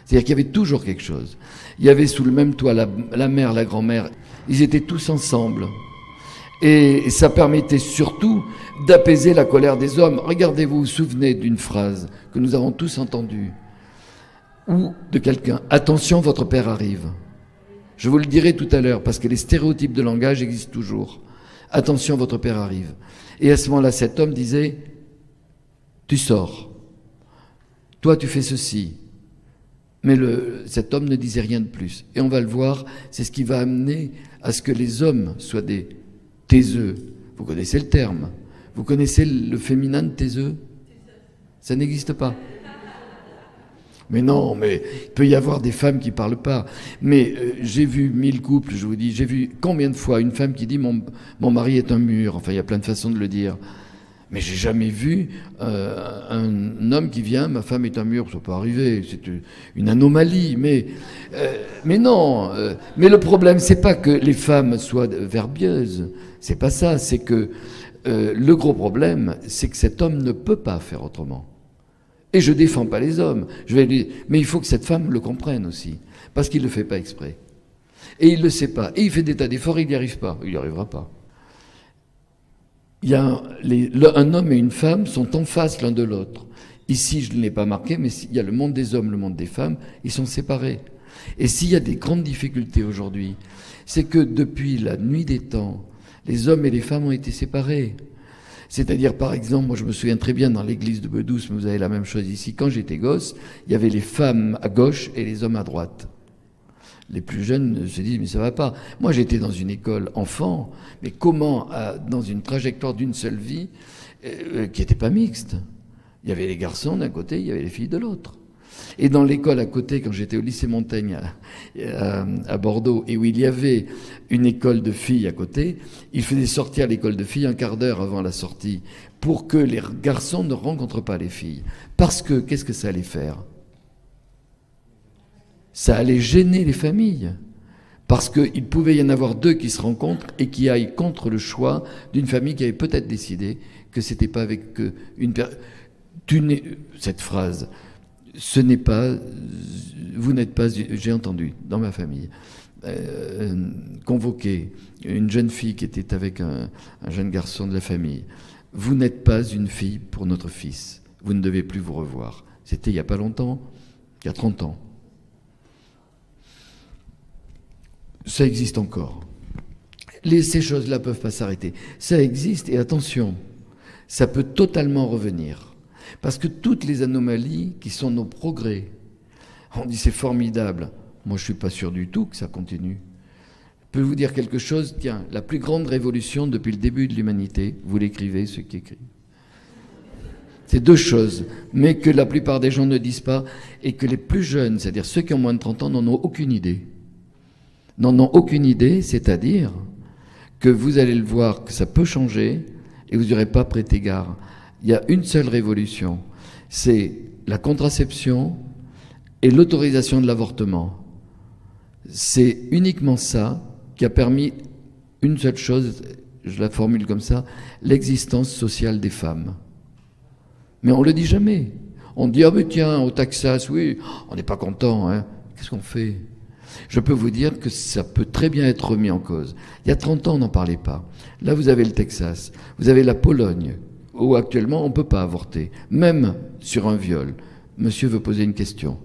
C'est-à-dire qu'il y avait toujours quelque chose. Il y avait sous le même toit la mère, la grand-mère. Ils étaient tous ensemble. Et ça permettait surtout d'apaiser la colère des hommes. Regardez, vous vous souvenez d'une phrase que nous avons tous entendue, ou de quelqu'un. Attention, votre père arrive. Je vous le dirai tout à l'heure, parce que les stéréotypes de langage existent toujours. Attention, votre père arrive. Et à ce moment-là, cet homme disait, tu sors. Toi, tu fais ceci. Mais cet homme ne disait rien de plus. Et on va le voir, c'est ce qui va amener à ce que les hommes soient des taiseux. Vous connaissez le terme. Vous connaissez le féminin de taiseux? Ça n'existe pas. Mais non, mais il peut y avoir des femmes qui parlent pas. Mais j'ai vu 1000 couples, je vous dis, j'ai vu combien de fois une femme qui dit mon mari est un mur. Enfin, il y a plein de façons de le dire. Mais j'ai jamais vu un homme qui vient, ma femme est un mur, ça peut arriver, c'est une anomalie. Mais non. Mais le problème, c'est pas que les femmes soient verbieuses. C'est pas ça. C'est que le gros problème, c'est que cet homme ne peut pas faire autrement. Et je défends pas les hommes. Mais il faut que cette femme le comprenne aussi. Parce qu'il le fait pas exprès. Et il le sait pas. Et il fait des tas d'efforts, il n'y arrive pas. Il n'y arrivera pas. Il y a un homme et une femme sont en face l'un de l'autre. Ici, je ne l'ai pas marqué, mais il y a le monde des hommes, le monde des femmes, ils sont séparés. Et s'il y a des grandes difficultés aujourd'hui, c'est que depuis la nuit des temps, les hommes et les femmes ont été séparés. C'est-à-dire, par exemple, moi je me souviens très bien dans l'église de Bedouce, mais vous avez la même chose ici, quand j'étais gosse, il y avait les femmes à gauche et les hommes à droite. Les plus jeunes se disent, mais ça va pas. Moi, j'étais dans une école enfant, mais comment, dans une trajectoire d'une seule vie, qui n'était pas mixte. Il y avait les garçons d'un côté, il y avait les filles de l'autre. Et dans l'école à côté, quand j'étais au lycée Montaigne à Bordeaux, et où il y avait une école de filles à côté, ils faisaient sortir l'école de filles un quart d'heure avant la sortie pour que les garçons ne rencontrent pas les filles. Parce que, qu'est-ce que ça allait faire? Ça allait gêner les familles. Parce qu'il pouvait y en avoir deux qui se rencontrent et qui aillent contre le choix d'une famille qui avait peut-être décidé que c'était pas avec une personne. Cette phrase, ce n'est pas, vous n'êtes pas, j'ai entendu dans ma famille, convoquer une jeune fille qui était avec un jeune garçon de la famille. Vous n'êtes pas une fille pour notre fils. Vous ne devez plus vous revoir. C'était il n'y a pas longtemps, il y a 30 ans. Ça existe encore. Ces choses-là ne peuvent pas s'arrêter. Ça existe, et attention, ça peut totalement revenir. Parce que toutes les anomalies qui sont nos progrès, on dit c'est formidable. Moi, je ne suis pas sûr du tout que ça continue. Je peux vous dire quelque chose, tiens, la plus grande révolution depuis le début de l'humanité, vous l'écrivez, ceux qui écrivent. C'est deux choses, mais que la plupart des gens ne disent pas, et que les plus jeunes, c'est-à-dire ceux qui ont moins de 30 ans, n'en ont aucune idée. N'en ont aucune idée, c'est-à-dire que vous allez le voir, que ça peut changer, et vous n'aurez pas prêté garde. Il y a une seule révolution, c'est la contraception et l'autorisation de l'avortement. C'est uniquement ça qui a permis une seule chose, je la formule comme ça, l'existence sociale des femmes. Mais on ne le dit jamais. On dit, ah mais tiens, au Texas, oui, on n'est pas content, hein. Qu'est-ce qu'on fait? Je peux vous dire que ça peut très bien être remis en cause. Il y a 30 ans, on n'en parlait pas. Là, vous avez le Texas, vous avez la Pologne, où actuellement, on ne peut pas avorter, même sur un viol. Monsieur veut poser une question.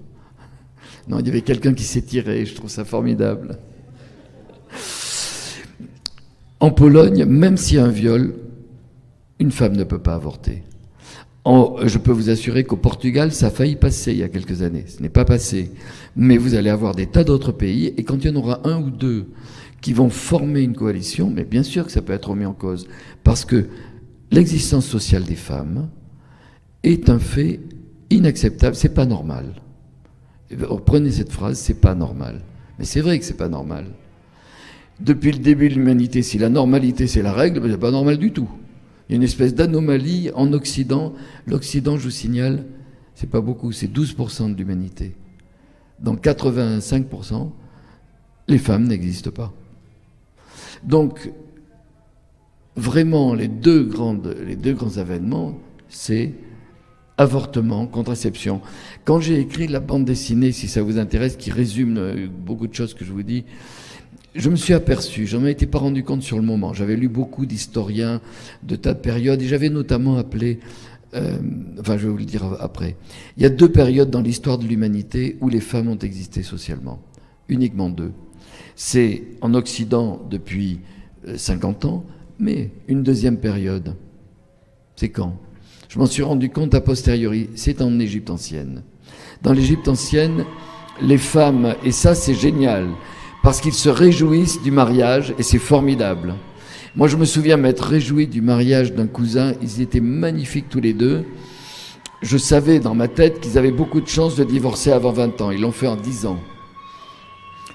Non, il y avait quelqu'un qui s'est tiré, je trouve ça formidable. En Pologne, même s'il y a un viol, une femme ne peut pas avorter. Je peux vous assurer qu'au Portugal, ça a failli passer il y a quelques années. Ce n'est pas passé. Mais vous allez avoir des tas d'autres pays, et quand il y en aura un ou deux qui vont former une coalition, mais bien sûr que ça peut être remis en cause. Parce que l'existence sociale des femmes est un fait inacceptable. C'est pas normal. Reprenez cette phrase, c'est pas normal. Mais c'est vrai que c'est pas normal. Depuis le début de l'humanité, si la normalité c'est la règle, c'est pas normal du tout. Il y a une espèce d'anomalie en Occident. L'Occident, je vous signale, c'est pas beaucoup, c'est 12% de l'humanité. Dans 85%, les femmes n'existent pas. Donc, vraiment, les deux grands événements, c'est avortement, contraception. Quand j'ai écrit la bande dessinée, si ça vous intéresse, qui résume beaucoup de choses que je vous dis, je me suis aperçu, j'en ai été pas rendu compte sur le moment. J'avais lu beaucoup d'historiens de tas de périodes, et j'avais notamment appelé, je vais vous le dire après. Il y a deux périodes dans l'histoire de l'humanité où les femmes ont existé socialement. Uniquement deux. C'est en Occident depuis 50 ans, mais une deuxième période. C'est quand? Je m'en suis rendu compte a posteriori, c'est en Égypte ancienne. Dans l'Égypte ancienne, les femmes, et ça c'est génial, parce qu'ils se réjouissent du mariage, et c'est formidable. Moi, je me souviens m'être réjoui du mariage d'un cousin. Ils étaient magnifiques tous les deux. Je savais dans ma tête qu'ils avaient beaucoup de chances de divorcer avant 20 ans. Ils l'ont fait en 10 ans.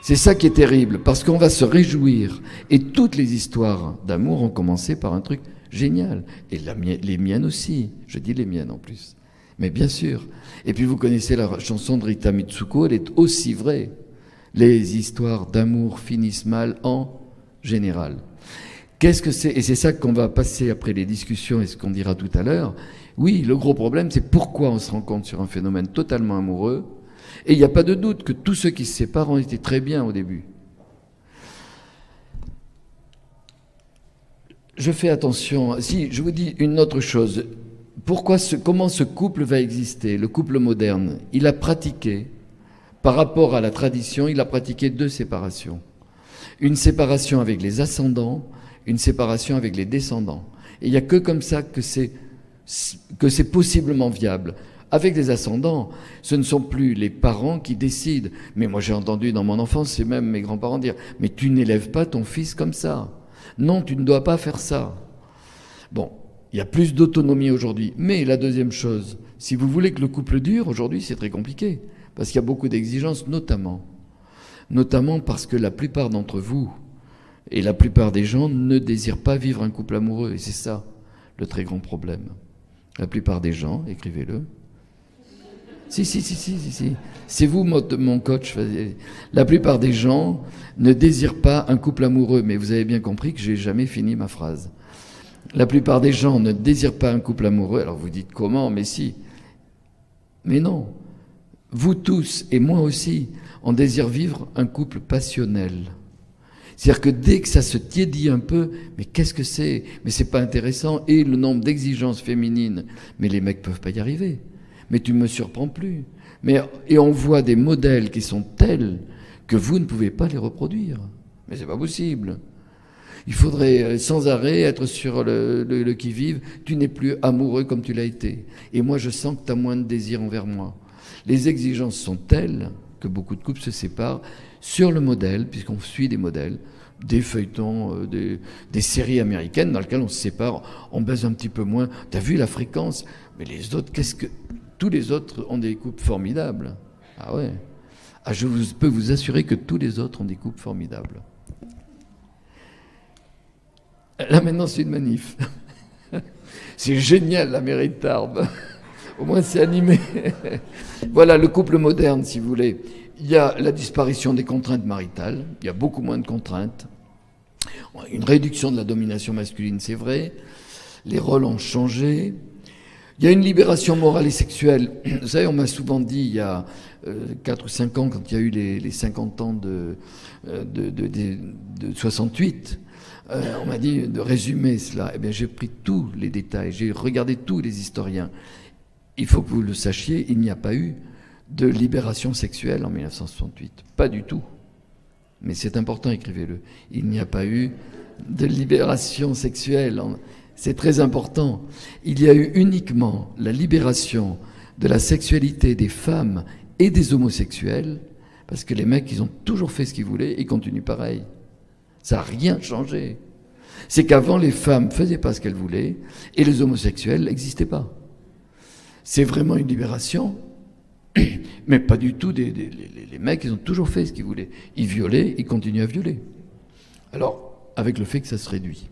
C'est ça qui est terrible, parce qu'on va se réjouir. Et toutes les histoires d'amour ont commencé par un truc génial. Et les miennes aussi. Je dis les miennes en plus. Mais bien sûr. Et puis vous connaissez la chanson de Rita Mitsuko, elle est aussi vraie. Les histoires d'amour finissent mal en général. Qu'est-ce que c'est? Et c'est ça qu'on va passer après les discussions et ce qu'on dira tout à l'heure. Oui, le gros problème, c'est pourquoi on se rend compte sur un phénomène totalement amoureux. Et il n'y a pas de doute que tous ceux qui se séparent ont été très bien au début. Je fais attention. Si, je vous dis une autre chose. Comment ce couple va exister, le couple moderne? Il a pratiqué, par rapport à la tradition, il a pratiqué deux séparations. Une séparation avec les ascendants, une séparation avec les descendants. Et il n'y a que comme ça que c'est possiblement viable. Avec les ascendants, ce ne sont plus les parents qui décident. Mais moi j'ai entendu dans mon enfance, et même mes grands-parents dire « Mais tu n'élèves pas ton fils comme ça. Non, tu ne dois pas faire ça. » Bon, Il y a plus d'autonomie aujourd'hui. Mais la deuxième chose, si vous voulez que le couple dure, aujourd'hui, c'est très compliqué. Parce qu'il y a beaucoup d'exigences, notamment parce que la plupart d'entre vous et la plupart des gens ne désirent pas vivre un couple amoureux. Et c'est ça, le très grand problème. La plupart des gens, écrivez-le. Si. C'est vous, mon coach. La plupart des gens ne désirent pas un couple amoureux. Mais vous avez bien compris que j'ai jamais fini ma phrase. La plupart des gens ne désirent pas un couple amoureux. Alors vous dites comment? Mais si. Mais non. Vous tous, et moi aussi, on désire vivre un couple passionnel. C'est-à-dire que dès que ça se tiédit un peu, mais qu'est-ce que c'est? Mais c'est pas intéressant. Et le nombre d'exigences féminines, mais les mecs peuvent pas y arriver. Mais tu me surprends plus. Et on voit des modèles qui sont tels que vous ne pouvez pas les reproduire. Mais c'est pas possible. Il faudrait sans arrêt être sur le qui-vive. Tu n'es plus amoureux comme tu l'as été. Et moi, je sens que tu as moins de désir envers moi. Les exigences sont telles que beaucoup de couples se séparent sur le modèle, puisqu'on suit des modèles, des feuilletons, des séries américaines dans lesquelles on se sépare, on baise un petit peu moins. T'as vu la fréquence? Mais les autres, tous les autres ont des couples formidables. Ah ouais. Ah, je peux vous assurer que tous les autres ont des couples formidables. Là maintenant c'est une manif. C'est génial la mairie de Tarbes. Au moins c'est animé. Voilà le couple moderne si vous voulez. Il y a la disparition des contraintes maritales, il y a beaucoup moins de contraintes. Une réduction de la domination masculine, c'est vrai. Les rôles ont changé. Il y a une libération morale et sexuelle. Vous savez, on m'a souvent dit il y a 4 ou 5 ans, quand il y a eu les 50 ans de 68, on m'a dit de résumer cela. Eh bien, j'ai pris tous les détails, j'ai regardé tous les historiens. Il faut que vous le sachiez, il n'y a pas eu de libération sexuelle en 1968. Pas du tout. Mais c'est important, écrivez-le. Il n'y a pas eu de libération sexuelle. C'est très important. Il y a eu uniquement la libération de la sexualité des femmes et des homosexuels, parce que les mecs, ils ont toujours fait ce qu'ils voulaient et continuent pareil. Ça n'a rien changé. C'est qu'avant, les femmes ne faisaient pas ce qu'elles voulaient et les homosexuels n'existaient pas. C'est vraiment une libération, mais pas du tout. Les mecs, ils ont toujours fait ce qu'ils voulaient. Ils violaient, ils continuent à violer. Alors, avec le fait que ça se réduit.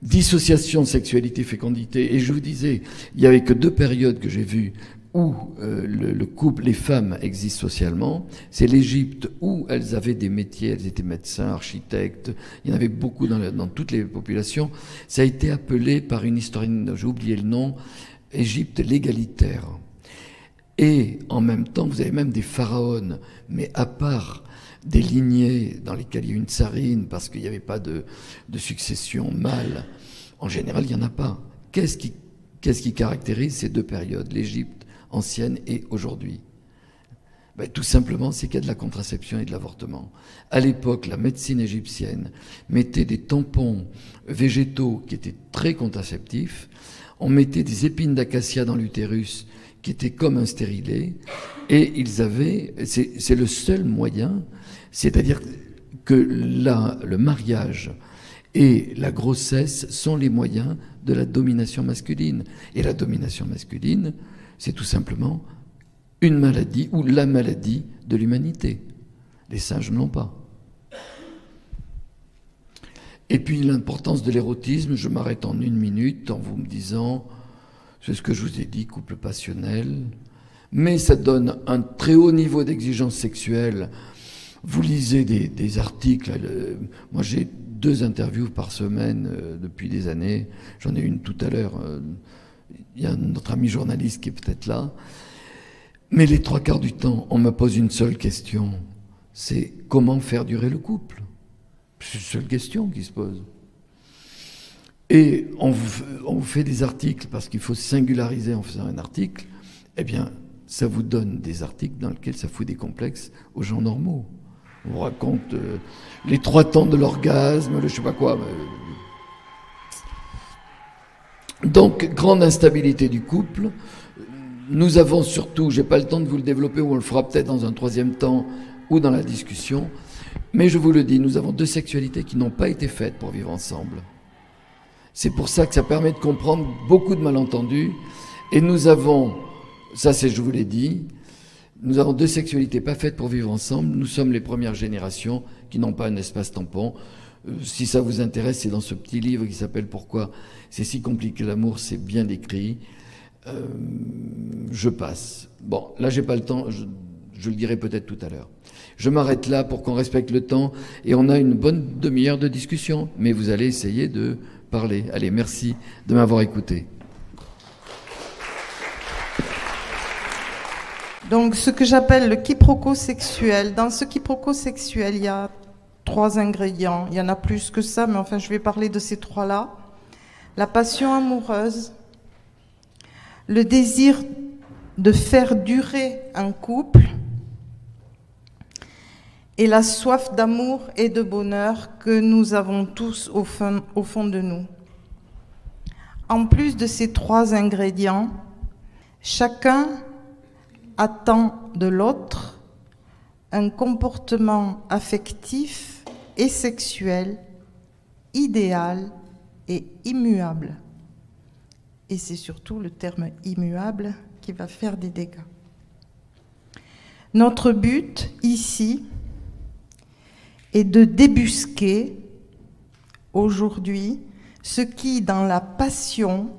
Dissociation, sexualité, fécondité. Et je vous disais, il n'y avait que 2 périodes que j'ai vues où le couple, les femmes existent socialement. C'est l'Égypte où elles avaient des métiers, elles étaient médecins, architectes. Il y en avait beaucoup dans toutes les populations. Ça a été appelé par une historienne, j'ai oublié le nom, Égypte l'égalitaire. Et en même temps, vous avez même des pharaons, mais à part des lignées dans lesquelles il y a une tsarine, parce qu'il n'y avait pas de succession mâle, en général, il n'y en a pas. Qu'est-ce qui caractérise ces 2 périodes, l'Égypte ancienne et aujourd'hui? Tout simplement, c'est qu'il y a de la contraception et de l'avortement. À l'époque, la médecine égyptienne mettait des tampons végétaux qui étaient très contraceptifs. On mettait des épines d'acacia dans l'utérus qui étaient comme un stérilet. Et ils avaient... C'est le seul moyen, c'est-à-dire que le mariage et la grossesse sont les moyens de la domination masculine. Et la domination masculine, c'est tout simplement une maladie ou la maladie de l'humanité. Les singes ne l'ont pas. Et puis l'importance de l'érotisme, je m'arrête en 1 minute en vous me disant, c'est ce que je vous ai dit, couple passionnel, mais ça donne un très haut niveau d'exigence sexuelle. Vous lisez des articles, moi j'ai 2 interviews par semaine depuis des années, j'en ai une tout à l'heure, il y a notre ami journaliste qui est peut-être là, mais les 3/4 du temps, on me pose une seule question, c'est comment faire durer le couple? C'est une seule question qui se pose. Et on vous fait des articles, parce qu'il faut singulariser en faisant un article, eh bien, ça vous donne des articles dans lesquels ça fout des complexes aux gens normaux. On vous raconte les 3 temps de l'orgasme, le je sais pas quoi. Donc, grande instabilité du couple. Nous avons surtout, j'ai pas le temps de vous le développer, ou on le fera peut-être dans un 3e temps, ou dans la discussion, mais je vous le dis, nous avons 2 sexualités qui n'ont pas été faites pour vivre ensemble. C'est pour ça que ça permet de comprendre beaucoup de malentendus. Et nous avons, ça c'est je vous l'ai dit, nous avons 2 sexualités pas faites pour vivre ensemble. Nous sommes les premières générations qui n'ont pas un espace tampon. Si ça vous intéresse, c'est dans ce petit livre qui s'appelle « Pourquoi c'est si compliqué l'amour », c'est bien décrit. Je passe. Bon, là j'ai pas le temps, je le dirai peut-être tout à l'heure. Je m'arrête là pour qu'on respecte le temps et on a une bonne demi-heure de discussion, mais vous allez essayer de parler. Allez, merci de m'avoir écouté. Donc ce que j'appelle le quiproquo sexuel, dans ce quiproquo sexuel, il y a 3 ingrédients. Il y en a plus que ça, mais enfin je vais parler de ces 3-là. La passion amoureuse, le désir de faire durer un couple et la soif d'amour et de bonheur que nous avons tous au fond de nous. En plus de ces 3 ingrédients, chacun attend de l'autre un comportement affectif et sexuel idéal et immuable. Et c'est surtout le terme immuable qui va faire des dégâts. Notre but ici est de débusquer aujourd'hui ce qui, dans la passion,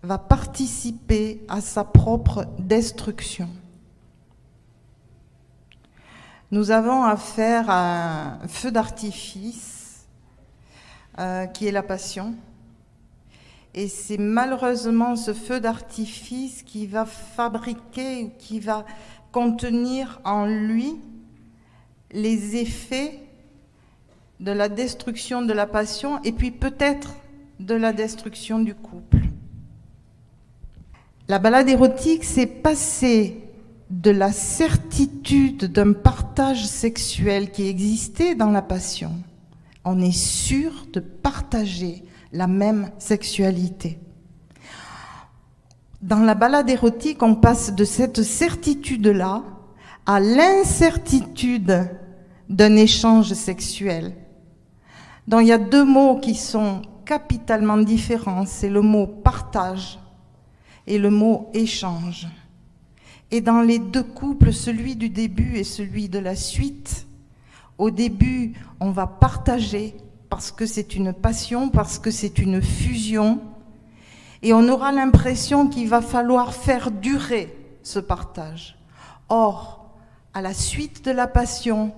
va participer à sa propre destruction. Nous avons affaire à un feu d'artifice qui est la passion. Et c'est malheureusement ce feu d'artifice qui va fabriquer, qui va contenir en lui les effets de la destruction de la passion et puis peut-être de la destruction du couple. La balade érotique, c'est passer de la certitude d'un partage sexuel qui existait dans la passion. On est sûr de partager la même sexualité. Dans la balade érotique, on passe de cette certitude-là à l'incertitude d'un échange sexuel. Donc il y a 2 mots qui sont capitalement différents, c'est le mot partage et le mot échange. Et dans les 2 couples, celui du début et celui de la suite, au début, on va partager parce que c'est une passion, parce que c'est une fusion, et on aura l'impression qu'il va falloir faire durer ce partage. Or, à la suite de la passion,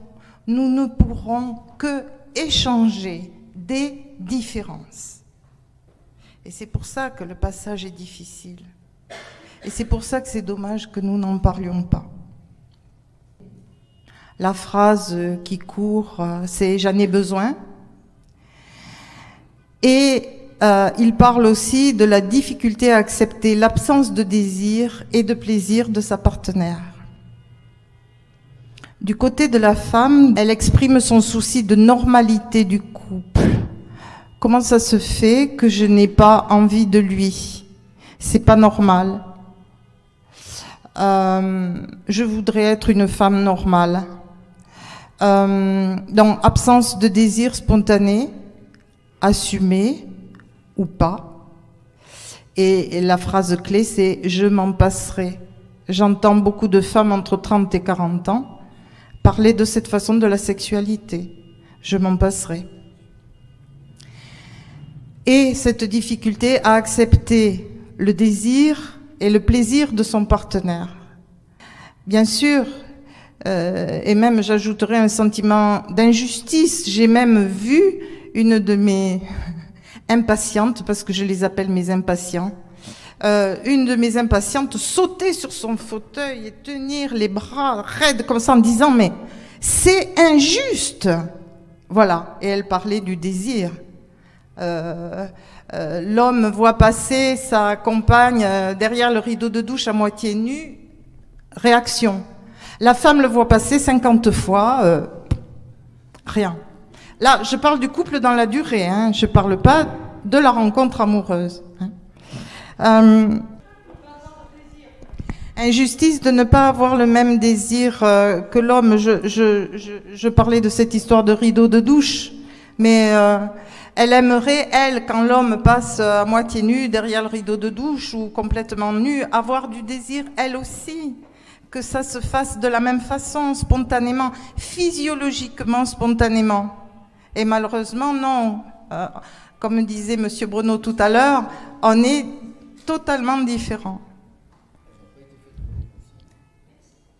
nous ne pourrons que échanger des différences. Et c'est pour ça que le passage est difficile. Et c'est pour ça que c'est dommage que nous n'en parlions pas. La phrase qui court, c'est « j'en ai besoin ». Et il parle aussi de la difficulté à accepter l'absence de désir et de plaisir de sa partenaire. Du côté de la femme, elle exprime son souci de normalité du couple. Comment ça se fait que je n'ai pas envie de lui? C'est pas normal. Je voudrais être une femme normale. Donc, absence de désir spontané, assumé ou pas. Et la phrase clé, c'est « je m'en passerai ». J'entends beaucoup de femmes entre 30 et 40 ans parler de cette façon de la sexualité. Je m'en passerai. Et cette difficulté à accepter le désir et le plaisir de son partenaire. Bien sûr, et même j'ajouterai un sentiment d'injustice. J'ai même vu une de mes impatientes, parce que je les appelle mes impatients, une de mes impatientes sauter sur son fauteuil et tenir les bras raides comme ça en disant « mais c'est injuste !» Voilà, et elle parlait du désir. L'homme voit passer sa compagne derrière le rideau de douche à moitié nue, réaction. La femme le voit passer 50 fois, rien. Là, je parle du couple dans la durée, hein, je parle pas de la rencontre amoureuse. Hein. Injustice de ne pas avoir le même désir que l'homme. Je parlais de cette histoire de rideau de douche, mais Elle aimerait, elle, quand l'homme passe à moitié nu derrière le rideau de douche ou complètement nu, avoir du désir, elle aussi. Que ça se fasse de la même façon, spontanément, physiologiquement, spontanément. Et malheureusement, non. Comme disait M. Bruno tout à l'heure, on est totalement différents.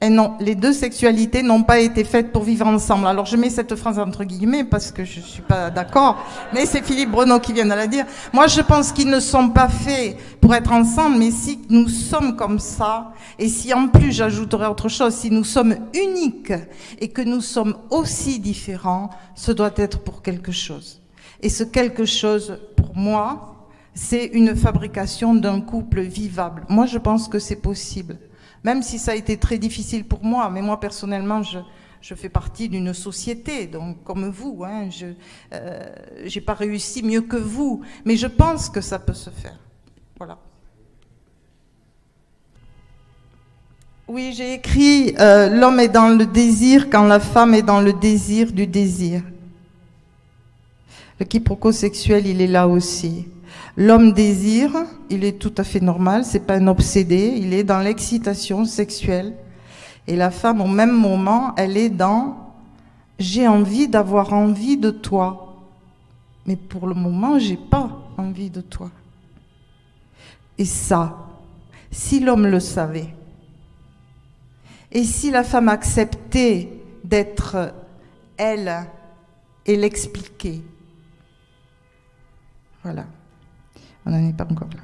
Et non, les deux sexualités n'ont pas été faites pour vivre ensemble. Alors je mets cette phrase entre guillemets parce que je ne suis pas d'accord, mais c'est Philippe Bruno qui vient de la dire. Moi je pense qu'ils ne sont pas faits pour être ensemble, mais si nous sommes comme ça, et si en plus j'ajouterais autre chose, si nous sommes uniques et que nous sommes aussi différents, ce doit être pour quelque chose. Et ce quelque chose, pour moi, c'est une fabrication d'un couple vivable. Moi je pense que c'est possible. Même si ça a été très difficile pour moi, mais moi personnellement, je fais partie d'une société, donc comme vous, hein, j'ai pas réussi mieux que vous, mais je pense que ça peut se faire. Voilà. Oui, j'ai écrit l'homme est dans le désir quand la femme est dans le désir du désir. Le quiproquo sexuel, il est là aussi. L'homme désire, il est tout à fait normal, c'est pas un obsédé, il est dans l'excitation sexuelle. Et la femme, au même moment, elle est dans « j'ai envie d'avoir envie de toi ». Mais pour le moment, j'ai pas envie de toi. Et ça, si l'homme le savait, et si la femme acceptait d'être elle et l'expliquer, voilà. On n'en est pas encore là.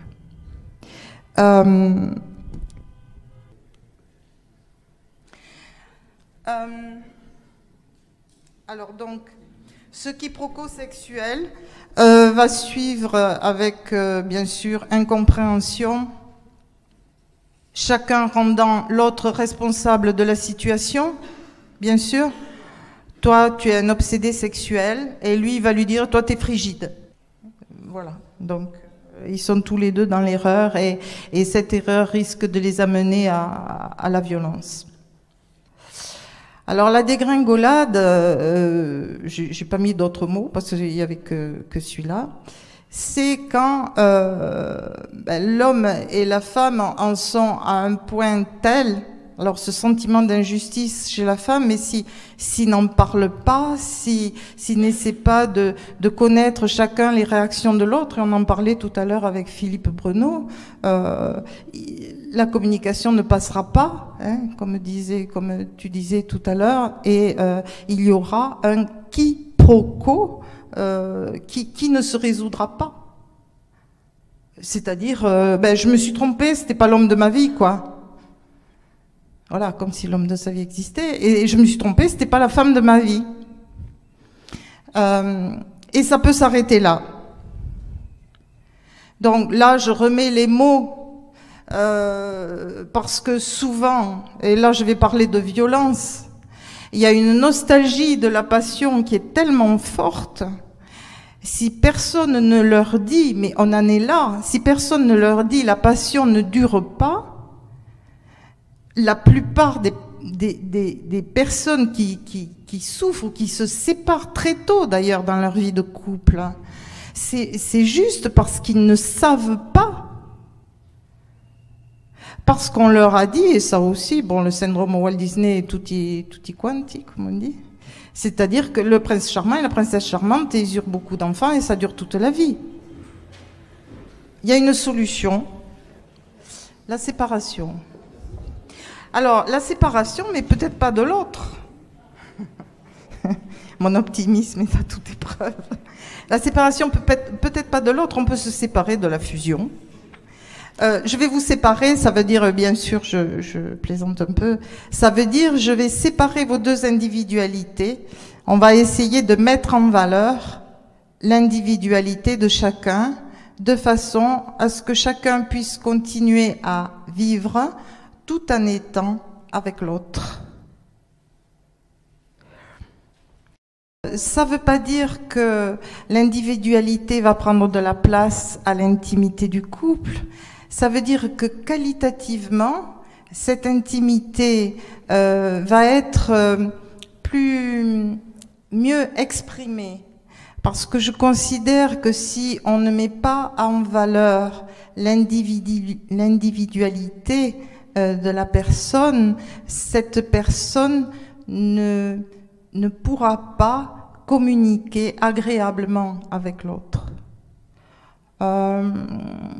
Alors donc, ce quiproquo sexuel va suivre avec, bien sûr, incompréhension, chacun rendant l'autre responsable de la situation, bien sûr. Toi, tu es un obsédé sexuel, et lui, il va lui dire, toi, tu es frigide. Voilà, donc... Ils sont tous les deux dans l'erreur et cette erreur risque de les amener à la violence. Alors la dégringolade, j'ai pas mis d'autres mots parce qu'il y avait que celui-là. C'est quand l'homme et la femme en sont à un point tel, alors ce sentiment d'injustice chez la femme, mais s'ils n'en parlent pas, s'ils n'essaient pas de connaître chacun les réactions de l'autre, et on en parlait tout à l'heure avec Philippe Bruno, la communication ne passera pas, hein, comme tu disais tout à l'heure, et il y aura un quiproquo qui ne se résoudra pas. C'est-à-dire, je me suis trompée, c'était pas l'homme de ma vie, quoi. Voilà, comme si l'homme de sa vie existait. Et je me suis trompée, c'était pas la femme de ma vie. Et ça peut s'arrêter là. Donc là, je remets les mots parce que souvent, et là je vais parler de violence, il y a une nostalgie de la passion qui est tellement forte. Si personne ne leur dit, mais on en est là, si personne ne leur dit la passion ne dure pas, la plupart des personnes qui souffrent ou qui se séparent très tôt d'ailleurs dans leur vie de couple, c'est juste parce qu'ils ne savent pas. Parce qu'on leur a dit, et ça aussi, bon, le syndrome Walt Disney est tutti quanti, comme on dit, c'est-à-dire que le prince charmant et la princesse charmante, ils eurent beaucoup d'enfants et ça dure toute la vie. Il y a une solution, la séparation. Alors, la séparation, mais peut-être pas de l'autre. Mon optimisme est à toute épreuve. La séparation peut-être pas de l'autre, on peut se séparer de la fusion. Je vais vous séparer, ça veut dire, bien sûr, je plaisante un peu, ça veut dire je vais séparer vos deux individualités. On va essayer de mettre en valeur l'individualité de chacun, de façon à ce que chacun puisse continuer à vivre tout en étant avec l'autre. Ça ne veut pas dire que l'individualité va prendre de la place à l'intimité du couple. Ça veut dire que qualitativement, cette intimité va être mieux exprimée Parce que je considère que si on ne met pas en valeur l'individualité de la personne, cette personne ne pourra pas communiquer agréablement avec l'autre. Comment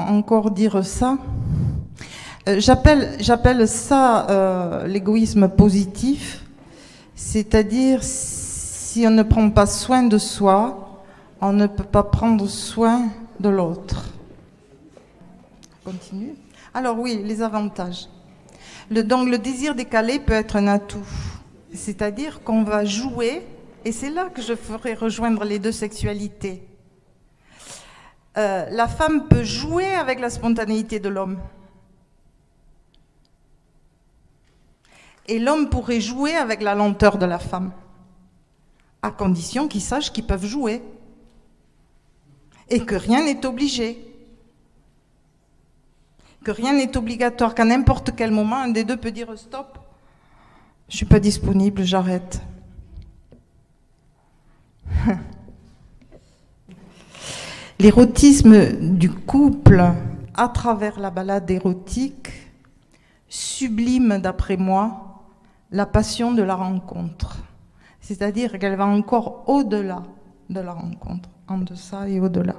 encore dire ça? J'appelle ça l'égoïsme positif, c'est-à-dire si on ne prend pas soin de soi, on ne peut pas prendre soin de l'autre. Continue. Alors oui, les avantages. Donc le désir décalé peut être un atout, c'est-à-dire qu'on va jouer, et c'est là que je ferai rejoindre les deux sexualités. La femme peut jouer avec la spontanéité de l'homme. Et l'homme pourrait jouer avec la lenteur de la femme, à condition qu'ils sachent qu'ils peuvent jouer. Et que rien n'est obligé. Que rien n'est obligatoire, qu'à n'importe quel moment, un des deux peut dire stop, je ne suis pas disponible, j'arrête. L'érotisme du couple à travers la balade érotique sublime, d'après moi, la passion de la rencontre. C'est-à-dire qu'elle va encore au-delà de la rencontre, en deçà et au-delà.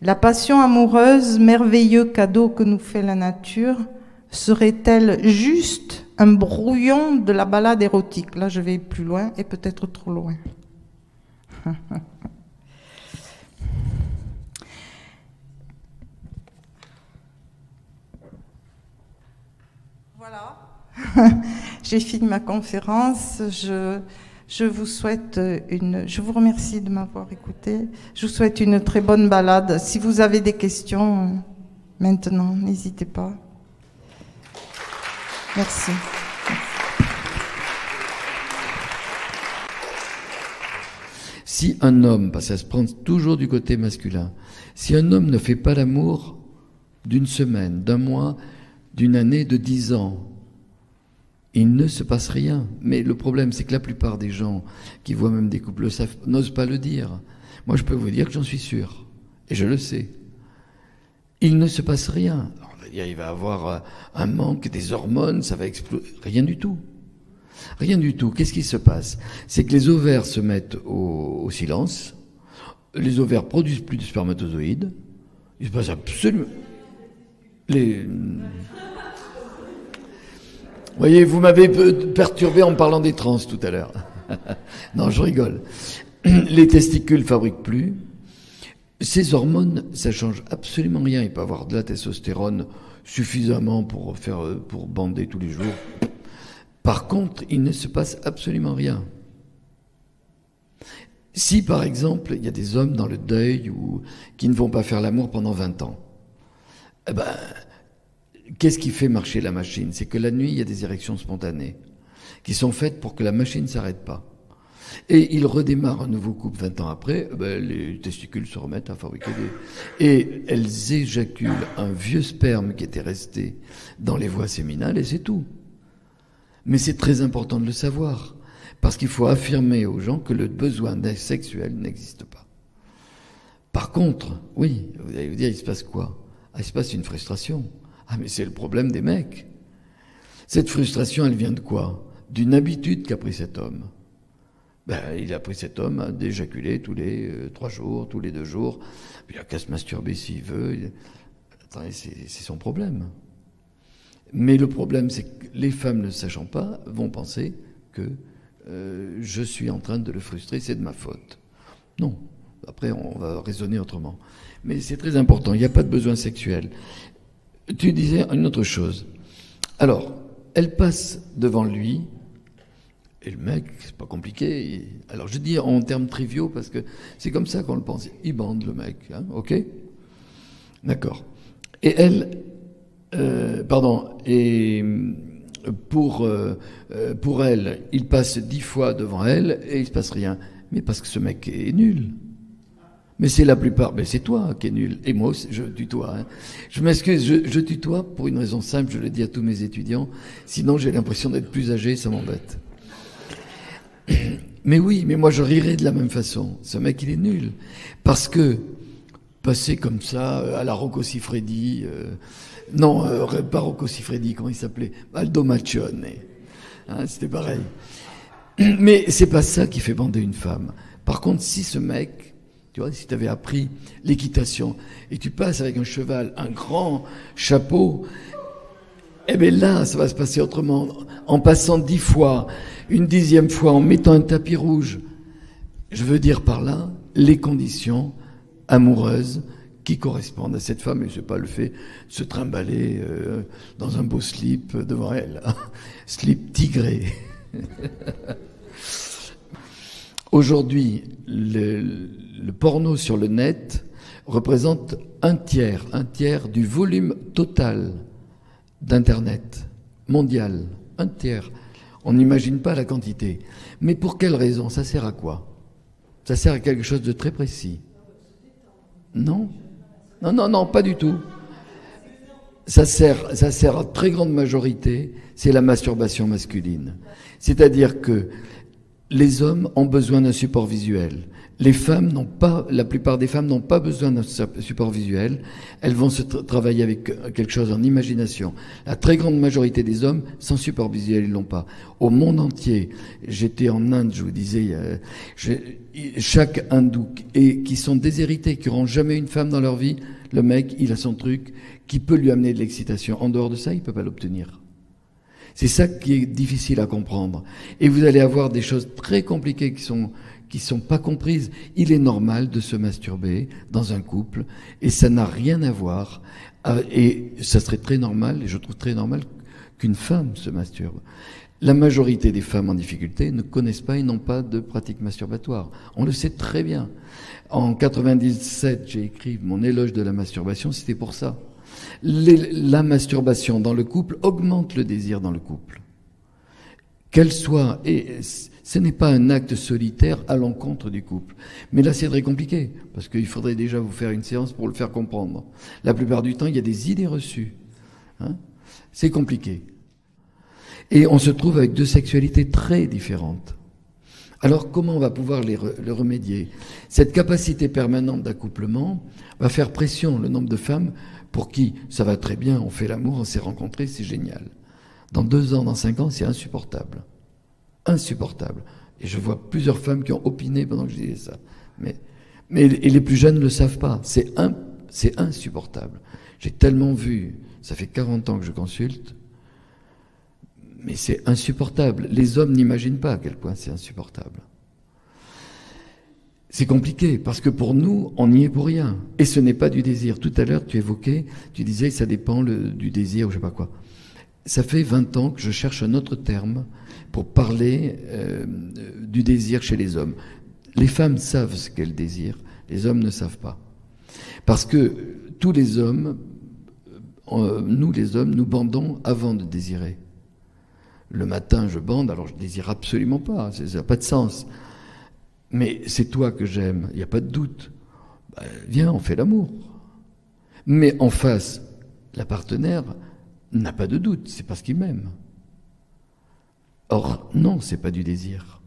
La passion amoureuse, merveilleux cadeau que nous fait la nature, serait-elle juste un brouillon de la balade érotique? Là, je vais plus loin et peut-être trop loin. Voilà. J'ai fini ma conférence. Je vous souhaite je vous remercie de m'avoir écouté. Je vous souhaite une très bonne balade. Si vous avez des questions, maintenant, n'hésitez pas. Merci. Si un homme, parce que ça se prend toujours du côté masculin, si un homme ne fait pas l'amour d'une semaine, d'un mois, d'une année, de 10 ans, il ne se passe rien. Mais le problème, c'est que la plupart des gens qui voient même des couples n'osent pas le dire. Moi, je peux vous dire que j'en suis sûr. Et je le sais. Il ne se passe rien. Alors, on va dire, il va avoir un manque, des hormones, ça va exploser. Rien du tout. Rien du tout. Qu'est-ce qui se passe? C'est que les ovaires se mettent au silence. Les ovaires produisent plus de spermatozoïdes. Il se passe absolument... Vous voyez, vous m'avez perturbé en parlant des trans tout à l'heure. Non, je rigole. Les testicules fabriquent plus. Ces hormones, ça change absolument rien. Il peut y avoir de la testostérone suffisamment pour bander tous les jours. Par contre, il ne se passe absolument rien. Si, par exemple, il y a des hommes dans le deuil qui ne vont pas faire l'amour pendant 20 ans, eh ben, qu'est-ce qui fait marcher la machine? C'est que la nuit, il y a des érections spontanées qui sont faites pour que la machine ne s'arrête pas. Et il redémarre un nouveau couple 20 ans après, les testicules se remettent à fabriquer et elles éjaculent un vieux sperme qui était resté dans les voies séminales et c'est tout. Mais c'est très important de le savoir, parce qu'il faut affirmer aux gens que le besoin sexuel n'existe pas. Par contre, oui, vous allez vous dire, il se passe quoi? Il se passe une frustration. Ah, mais c'est le problème des mecs. Cette frustration, elle vient de quoi? D'une habitude qu'a pris cet homme. Il a pris cet homme d'éjaculer tous les 3 jours, tous les 2 jours. Il n'a qu'à se masturber s'il veut. Attendez, c'est son problème. Mais le problème, c'est que les femmes, ne sachant pas, vont penser que je suis en train de le frustrer, c'est de ma faute. Non. Après, on va raisonner autrement. Mais c'est très important, il n'y a pas de besoin sexuel. Tu disais une autre chose. Alors, elle passe devant lui, et le mec, c'est pas compliqué. Alors, je dis en termes triviaux, parce que c'est comme ça qu'on le pense. Il bande, le mec, hein, ok? D'accord. Et elle... et pour elle, il passe 10 fois devant elle et il se passe rien. Mais parce que ce mec est nul. Mais c'est la plupart, mais c'est toi qui es nul. Et moi aussi, je tutoie. Hein. Je m'excuse, je tutoie pour une raison simple, je le dis à tous mes étudiants. Sinon, j'ai l'impression d'être plus âgé, ça m'embête. Mais oui, mais moi je rirais de la même façon. Ce mec, il est nul. Parce que, passer comme ça, à la Rocco Siffredi, pas Rocco Siffredi, comment il s'appelait? Aldo Maccione. Hein, c'était pareil. Mais c'est pas ça qui fait bander une femme. Par contre, si ce mec, tu vois, si tu avais appris l'équitation, et tu passes avec un cheval, un grand chapeau, eh bien là, ça va se passer autrement. En passant 10 fois, une 10e fois, en mettant un tapis rouge. Je veux dire par là, les conditions amoureuses qui correspondent à cette femme, et c'est pas le fait de se trimballer dans un beau slip devant elle. Slip tigré. Aujourd'hui, le porno sur le net représente un tiers du volume total d'Internet mondial. Un tiers. On n'imagine pas la quantité. Mais pour quelle raison? Ça sert à quoi? Ça sert à quelque chose de très précis. Non, pas du tout. Ça sert à très grande majorité, c'est la masturbation masculine. C'est-à-dire que les hommes ont besoin d'un support visuel. La plupart des femmes n'ont pas besoin d'un support visuel. Elles vont se travailler avec quelque chose en imagination. La très grande majorité des hommes, sans support visuel, ils l'ont pas. Au monde entier, j'étais en Inde, je vous disais, chaque hindou, et qui sont déshérités, qui n'auront jamais une femme dans leur vie, le mec, il a son truc, qui peut lui amener de l'excitation. En dehors de ça, il peut pas l'obtenir. C'est ça qui est difficile à comprendre. Et vous allez avoir des choses très compliquées qui sont pas comprises. Il est normal de se masturber dans un couple, et ça n'a rien à voir. Et ça serait très normal, et je trouve très normal qu'une femme se masturbe. La majorité des femmes en difficulté ne connaissent pas et n'ont pas de pratique masturbatoire. On le sait très bien. En 97, j'ai écrit mon éloge de la masturbation, c'était pour ça. La masturbation dans le couple augmente le désir dans le couple. Qu'elle soit, et ce n'est pas un acte solitaire à l'encontre du couple. Mais là, c'est très compliqué, parce qu'il faudrait déjà vous faire une séance pour le faire comprendre. La plupart du temps, il y a des idées reçues. Hein, c'est compliqué. Et on se trouve avec deux sexualités très différentes. Alors, comment on va pouvoir le remédier? Cette capacité permanente d'accouplement va faire pression le nombre de femmes pour qui ça va très bien, on fait l'amour, on s'est rencontrés, c'est génial. Dans 2 ans, dans 5 ans, c'est insupportable. Insupportable. Et je vois plusieurs femmes qui ont opiné pendant que je disais ça. Mais les plus jeunes ne le savent pas. C'est insupportable. J'ai tellement vu, ça fait 40 ans que je consulte, mais c'est insupportable. Les hommes n'imaginent pas à quel point c'est insupportable. C'est compliqué, parce que pour nous, on n'y est pour rien. Et ce n'est pas du désir. Tout à l'heure, tu disais, ça dépend du désir ou je sais pas quoi. Ça fait 20 ans que je cherche un autre terme pour parler du désir chez les hommes. Les femmes savent ce qu'elles désirent, les hommes ne savent pas. Parce que tous les hommes, nous les hommes, nous bandons avant de désirer. Le matin, je bande, alors je désire absolument pas, ça n'a pas de sens. Mais c'est toi que j'aime, il n'y a pas de doute. Viens, on fait l'amour. Mais en face, la partenaire n'a pas de doute, c'est parce qu'il m'aime. Or, non, c'est pas du désir.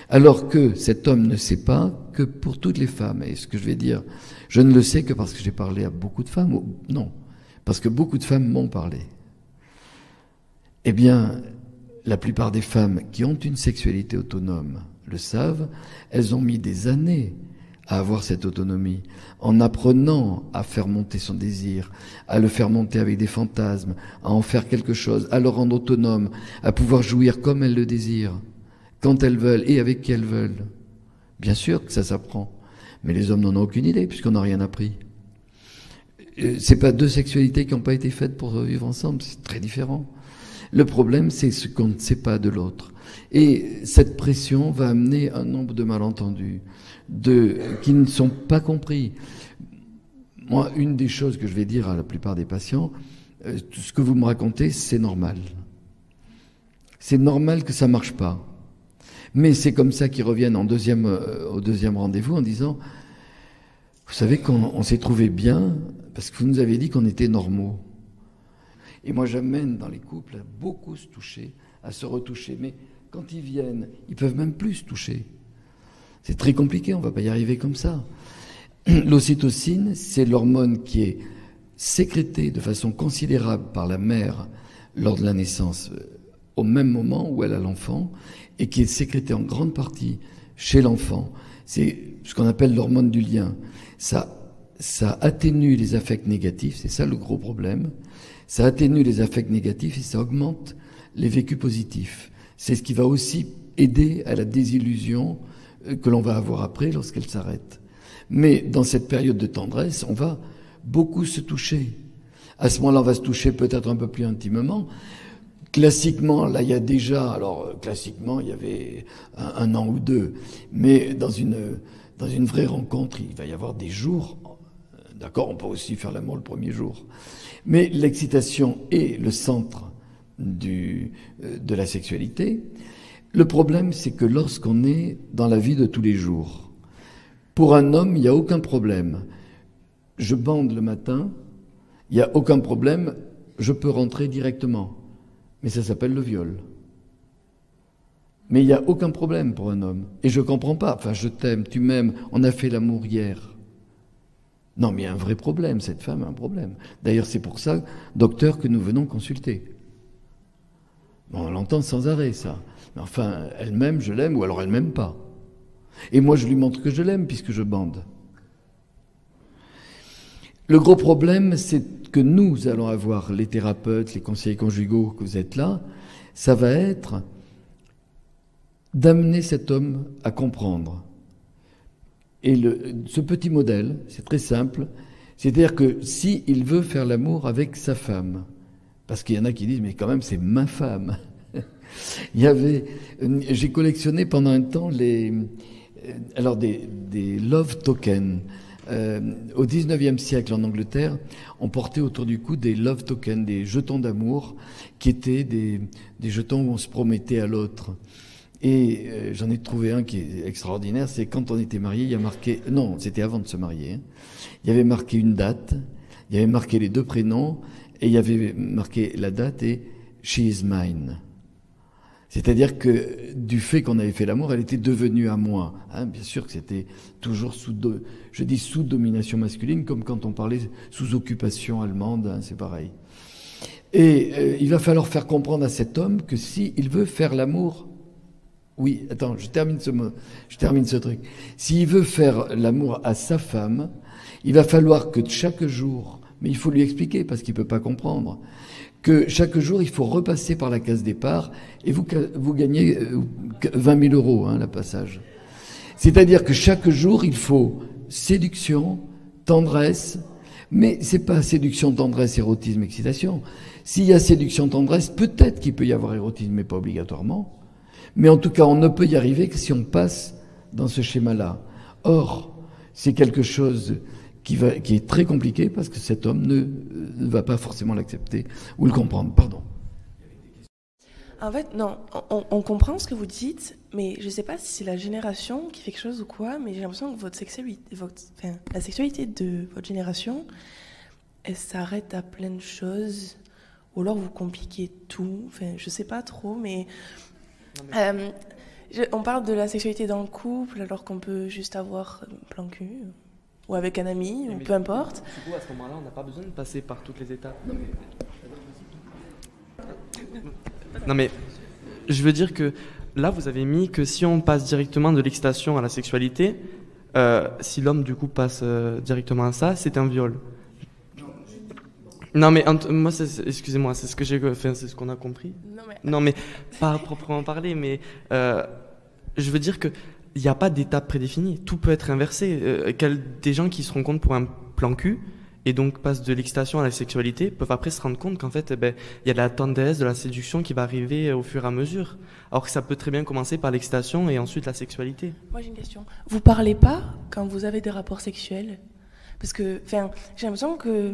Alors que cet homme ne sait pas que pour toutes les femmes, et ce que je vais dire, je ne le sais que parce que j'ai parlé à beaucoup de femmes, non, parce que beaucoup de femmes m'ont parlé. Eh bien, la plupart des femmes qui ont une sexualité autonome le savent, elles ont mis des années à avoir cette autonomie, en apprenant à faire monter son désir, à le faire monter avec des fantasmes, à en faire quelque chose, à le rendre autonome, à pouvoir jouir comme elles le désirent, quand elles veulent et avec qui elles veulent. Bien sûr que ça s'apprend, mais les hommes n'en ont aucune idée puisqu'on n'a rien appris. C'est pas deux sexualités qui n'ont pas été faites pour vivre ensemble, c'est très différent. Le problème, c'est ce qu'on ne sait pas de l'autre. Et cette pression va amener un nombre de malentendus, qui ne sont pas compris. Moi, une des choses que je vais dire à la plupart des patients, tout ce que vous me racontez, c'est normal. C'est normal que ça marche pas. Mais c'est comme ça qu'ils reviennent au deuxième rendez-vous en disant, vous savez qu'on s'est trouvé bien parce que vous nous avez dit qu'on était normaux. Et moi, j'amène dans les couples à beaucoup se toucher, à se retoucher. Mais quand ils viennent, ils peuvent même plus se toucher. C'est très compliqué, on ne va pas y arriver comme ça. L'ocytocine, c'est l'hormone qui est sécrétée de façon considérable par la mère lors de la naissance, au même moment où elle a l'enfant, et qui est sécrétée en grande partie chez l'enfant. C'est ce qu'on appelle l'hormone du lien. Ça atténue les affects négatifs, c'est ça le gros problème. Ça atténue les affects négatifs et ça augmente les vécus positifs. C'est ce qui va aussi aider à la désillusion que l'on va avoir après lorsqu'elle s'arrête. Mais dans cette période de tendresse, on va beaucoup se toucher. À ce moment-là, on va se toucher peut-être un peu plus intimement. Classiquement, là, il y a déjà... Alors, classiquement, il y avait un an ou deux. Mais dans une vraie rencontre, il va y avoir des jours. D'accord, on peut aussi faire l'amour le premier jour. Mais l'excitation est le centre de la sexualité. Le problème, c'est que lorsqu'on est dans la vie de tous les jours, pour un homme, il n'y a aucun problème. Je bande le matin, il n'y a aucun problème, je peux rentrer directement. Mais ça s'appelle le viol. Mais il n'y a aucun problème pour un homme. Et je ne comprends pas. Enfin, je t'aime, tu m'aimes, on a fait l'amour hier. Non, mais il y a un vrai problème, cette femme a un problème. D'ailleurs, c'est pour ça, docteur, que nous venons consulter. Bon, on l'entend sans arrêt, ça. Mais enfin, elle m'aime, je l'aime, ou alors elle m'aime pas. Et moi, je lui montre que je l'aime, puisque je bande. Le gros problème, c'est que nous allons avoir, les thérapeutes, les conseillers conjugaux que vous êtes là, ça va être d'amener cet homme à comprendre. Et ce petit modèle, c'est très simple, c'est-à-dire que s'il veut faire l'amour avec sa femme, parce qu'il y en a qui disent, mais quand même, c'est ma femme. J'ai collectionné pendant un temps des love tokens. Au 19e siècle, en Angleterre, on portait autour du cou des love tokens, des jetons d'amour, qui étaient des jetons où on se promettait à l'autre. Et j'en ai trouvé un qui est extraordinaire, c'est quand on était marié, il y a marqué... Non, c'était avant de se marier. Hein. Il y avait marqué une date, il y avait marqué les deux prénoms, et il y avait marqué la date et « She is mine ». C'est-à-dire que du fait qu'on avait fait l'amour, elle était devenue à moi. Hein, bien sûr que c'était toujours sous domination masculine, comme quand on parlait sous occupation allemande, hein, c'est pareil. Et il va falloir faire comprendre à cet homme que s'il veut faire l'amour... Oui, attends, je termine ce truc. S'il veut faire l'amour à sa femme, il va falloir que chaque jour, mais il faut lui expliquer parce qu'il peut pas comprendre, que chaque jour il faut repasser par la case départ et vous gagnez 20 000 euros, hein, le passage. C'est-à-dire que chaque jour il faut séduction, tendresse, mais c'est pas séduction, tendresse, érotisme, excitation. S'il y a séduction, tendresse, peut-être qu'il peut y avoir érotisme, mais pas obligatoirement. Mais en tout cas, on ne peut y arriver que si on passe dans ce schéma-là. Or, c'est quelque chose qui est très compliqué parce que cet homme ne va pas forcément l'accepter ou le comprendre. Pardon. En fait, non, on comprend ce que vous dites, mais je ne sais pas si c'est la génération qui fait quelque chose ou quoi, mais j'ai l'impression que la sexualité de votre génération, elle s'arrête à plein de choses, ou alors vous compliquez tout. Enfin, je ne sais pas trop, mais... on parle de la sexualité dans le couple alors qu'on peut juste avoir un plan cul ou avec un ami ou peu importe. Du coup, à ce moment-là, on n'a pas besoin de passer par toutes les étapes. Non mais je veux dire que là, vous avez mis que si on passe directement de l'excitation à la sexualité, si l'homme du coup passe directement à ça, c'est un viol. Non mais moi, excusez-moi, c'est ce que c'est ce qu'on a compris. Non mais pas proprement parler, mais je veux dire que il n'y a pas d'étape prédéfinie. Tout peut être inversé. Des gens qui se rendent compte pour un plan cul et donc passent de l'excitation à la sexualité peuvent après se rendre compte qu'en fait, il y a de la tendresse, de la séduction qui va arriver au fur et à mesure. Alors que ça peut très bien commencer par l'excitation et ensuite la sexualité. Moi j'ai une question. Vous parlez pas quand vous avez des rapports sexuels? Parce que, j'ai l'impression que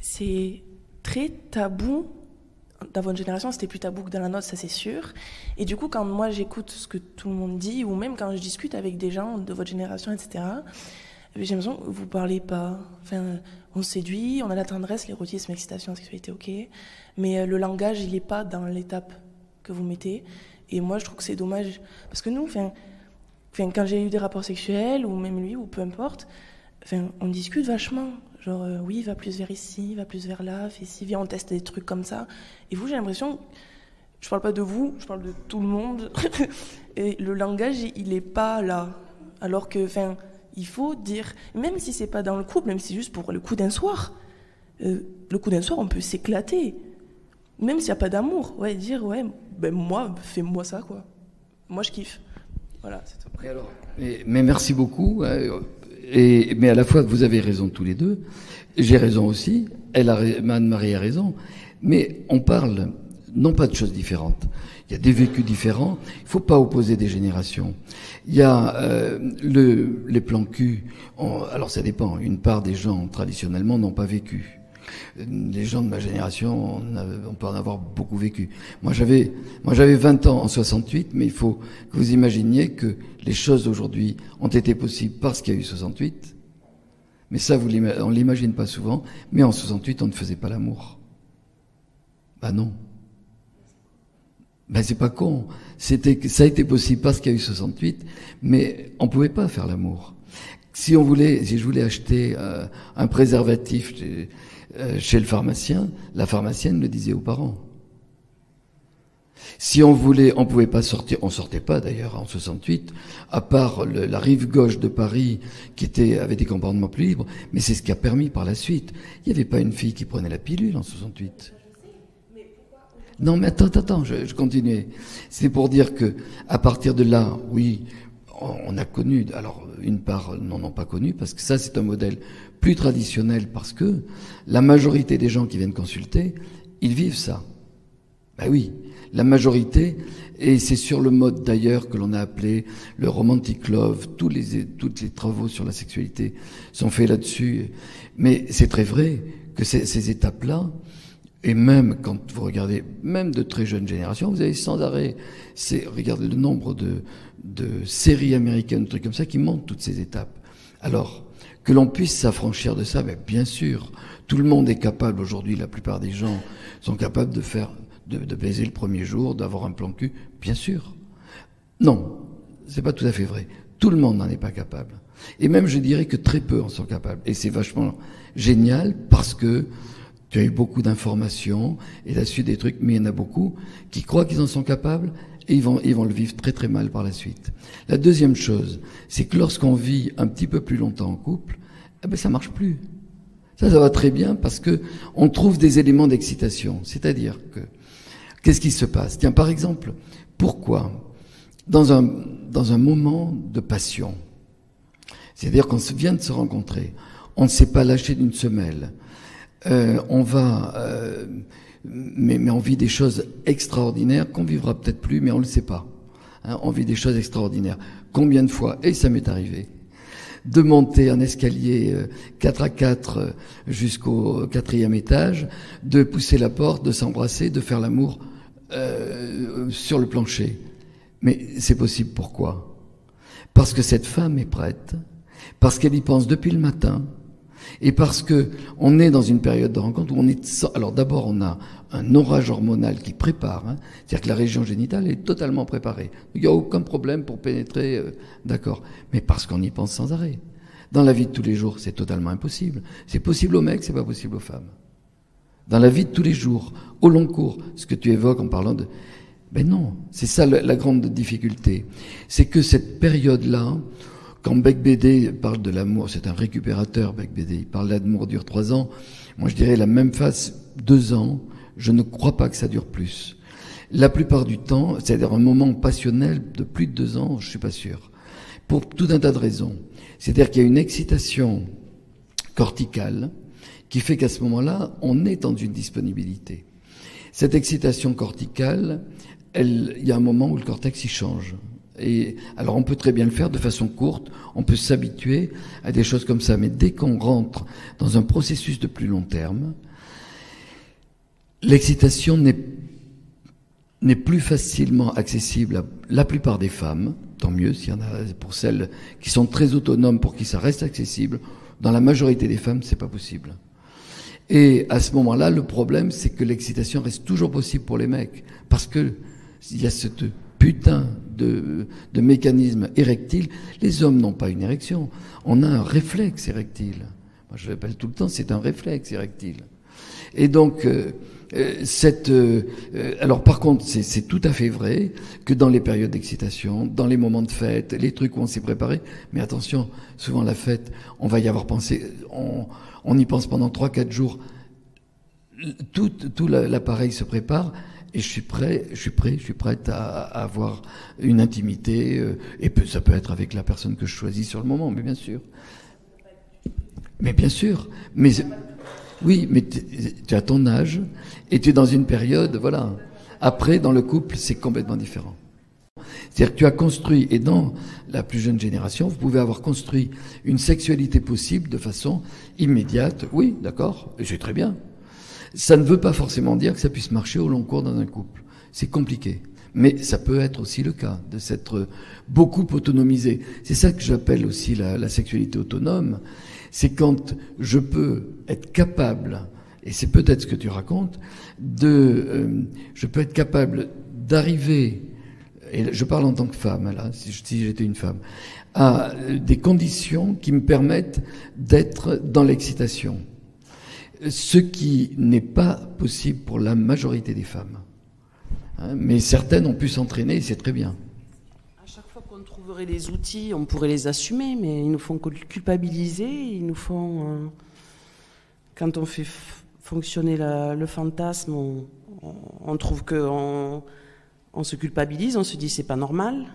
c'est très tabou. Dans votre génération, c'était plus tabou que dans la nôtre, ça c'est sûr. Et du coup, quand moi j'écoute ce que tout le monde dit, ou même quand je discute avec des gens de votre génération, etc., j'ai l'impression que vous parlez pas. On se séduit, on a la tendresse, l'érotisme, l'excitation, la sexualité, ok. Mais le langage, il est pas dans l'étape que vous mettez. Et moi, je trouve que c'est dommage. Parce que nous, Enfin, quand j'ai eu des rapports sexuels, ou même lui, ou peu importe, enfin, on discute vachement. Genre, oui, va plus vers ici, va plus vers là, fais ci, viens, on teste des trucs comme ça. Et vous, j'ai l'impression, je parle pas de vous, je parle de tout le monde. Et le langage, il est pas là. Alors que, enfin, il faut dire, même si c'est pas dans le couple, même si c'est juste pour le coup d'un soir, le coup d'un soir, on peut s'éclater. Même s'il n'y a pas d'amour, ouais, dire, ouais, ben moi, fais-moi ça, quoi. Moi, je kiffe. Voilà, c'est tout. Mais merci beaucoup. Mais à la fois, vous avez raison tous les deux. J'ai raison aussi. Anne-Marie a raison. Mais on parle non pas de choses différentes. Il y a des vécus différents. Il ne faut pas opposer des générations. Il y a les plans cul. Alors ça dépend. Une part des gens, traditionnellement, n'ont pas vécu. Les gens de ma génération, on peut en avoir beaucoup vécu. Moi, j'avais 20 ans en 68, mais il faut que vous imaginiez que les choses aujourd'hui ont été possibles parce qu'il y a eu 68. Mais ça, on l'imagine pas souvent. Mais en 68, on ne faisait pas l'amour. Bah non. Ben c'est pas con. Ça a été possible parce qu'il y a eu 68, mais on pouvait pas faire l'amour. Si je voulais acheter un préservatif chez le pharmacien, la pharmacienne le disait aux parents. Si on pouvait pas sortir, on sortait pas d'ailleurs en 68, à part la rive gauche de Paris qui avait des comportements plus libres, mais c'est ce qui a permis par la suite. Il n'y avait pas une fille qui prenait la pilule en 68. Non, mais attends, je continue. C'est pour dire que, à partir de là, oui, on a connu, alors, une part n'ont pas connu, parce que ça, c'est un modèle plus traditionnel, parce que la majorité des gens qui viennent consulter, ils vivent ça. Ben oui, la majorité, et c'est sur le mode d'ailleurs que l'on a appelé le romantic love, tous les travaux sur la sexualité sont faits là-dessus. Mais c'est très vrai que ces étapes-là, et même quand vous regardez, même de très jeunes générations, vous avez sans arrêt, regardez le nombre de séries américaines, trucs comme ça, qui montrent toutes ces étapes. Alors, que l'on puisse s'affranchir de ça, mais bien sûr, tout le monde est capable aujourd'hui, la plupart des gens sont capables de baiser le premier jour, d'avoir un plan cul, bien sûr. Non, c'est pas tout à fait vrai. Tout le monde n'en est pas capable. Et même, je dirais que très peu en sont capables. Et c'est vachement génial parce que tu as eu beaucoup d'informations et tu as su des trucs, mais il y en a beaucoup qui croient qu'ils en sont capables et ils vont le vivre très très mal par la suite. La deuxième chose, c'est que lorsqu'on vit un petit peu plus longtemps en couple, ça marche plus. Ça va très bien parce que on trouve des éléments d'excitation. C'est-à-dire que, qu'est-ce qui se passe? Tiens, par exemple, pourquoi dans un moment de passion, c'est-à-dire qu'on vient de se rencontrer, on ne s'est pas lâché d'une semelle, mais on vit des choses extraordinaires qu'on vivra peut-être plus, mais on le sait pas. On vit des choses extraordinaires. Combien de fois, et ça m'est arrivé, de monter un escalier 4 à 4 jusqu'au 4e étage, de pousser la porte, de s'embrasser, de faire l'amour sur le plancher. Mais c'est possible, pourquoi? Parce que cette femme est prête, parce qu'elle y pense depuis le matin, et parce que on est dans une période de rencontre où on est... Alors d'abord, on a un orage hormonal qui prépare, c'est-à-dire que la région génitale est totalement préparée. Il n'y a aucun problème pour pénétrer, d'accord. Mais parce qu'on y pense sans arrêt. Dans la vie de tous les jours, c'est totalement impossible. C'est possible aux mecs, c'est pas possible aux femmes. Dans la vie de tous les jours, au long cours, ce que tu évoques en parlant de... Ben non, c'est ça la grande difficulté. C'est que cette période-là... Quand Beck Bédé parle de l'amour, c'est un récupérateur, Beck Bédé, il parle l'amour dure 3 ans. Moi, je dirais la même phase, 2 ans. Je ne crois pas que ça dure plus. La plupart du temps, c'est-à-dire un moment passionnel de plus de 2 ans, je suis pas sûr. Pour tout un tas de raisons. C'est-à-dire qu'il y a une excitation corticale qui fait qu'à ce moment-là, on est dans une disponibilité. Cette excitation corticale, il y a un moment où le cortex y change. Et alors on peut très bien le faire de façon courte, on peut s'habituer à des choses comme ça, mais dès qu'on rentre dans un processus de plus long terme, l'excitation n'est plus facilement accessible à la plupart des femmes, tant mieux s'il y en a pour celles qui sont très autonomes pour qui ça reste accessible. Dans la majorité des femmes, c'est pas possible. Et à ce moment-là, le problème, c'est que l'excitation reste toujours possible pour les mecs, parce que il y a cette putain de mécanismes érectiles. Les hommes n'ont pas une érection. On a un réflexe érectile. Moi, je l'appelle tout le temps, c'est un réflexe érectile. Et donc, alors par contre, c'est tout à fait vrai que dans les périodes d'excitation, dans les moments de fête, les trucs où on s'est préparé, mais attention, souvent la fête, on va y avoir pensé, on y pense pendant 3-4 jours, tout l'appareil se prépare, et je suis prête à avoir une intimité, et ça peut être avec la personne que je choisis sur le moment, mais bien sûr. Mais bien sûr, mais oui, mais tu as ton âge et tu es dans une période, voilà. Après, dans le couple, c'est complètement différent. C'est-à-dire que tu as construit, et dans la plus jeune génération, vous pouvez avoir construit une sexualité possible de façon immédiate. Oui, d'accord, et c'est très bien. Ça ne veut pas forcément dire que ça puisse marcher au long cours dans un couple. C'est compliqué. Mais ça peut être aussi le cas de s'être beaucoup autonomisé. C'est ça que j'appelle aussi la sexualité autonome. C'est quand je peux être capable, et c'est peut-être ce que tu racontes, je peux être capable d'arriver, et je parle en tant que femme, là, si j'étais une femme, à des conditions qui me permettent d'être dans l'excitation. Ce qui n'est pas possible pour la majorité des femmes. Mais certaines ont pu s'entraîner, et c'est très bien. On trouverait les outils, on pourrait les assumer, mais ils nous font culpabiliser, ils nous font... quand on fait fonctionner le fantasme, on trouve qu'on se culpabilise, on se dit c'est pas normal,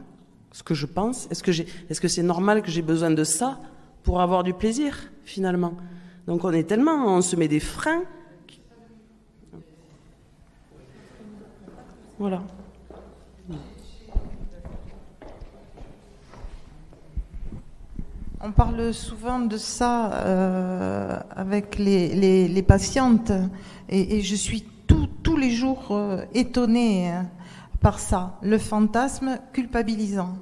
ce que je pense, est-ce que c'est normal que j'ai besoin de ça pour avoir du plaisir, finalement? Donc on se met des freins. Voilà. On parle souvent de ça avec les patientes et je suis tous les jours étonnée par ça, le fantasme culpabilisant.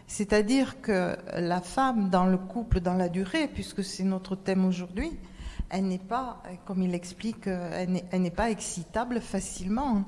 C'est-à-dire que la femme dans le couple, dans la durée, puisque c'est notre thème aujourd'hui, elle n'est pas, comme il explique, elle n'est pas excitable facilement.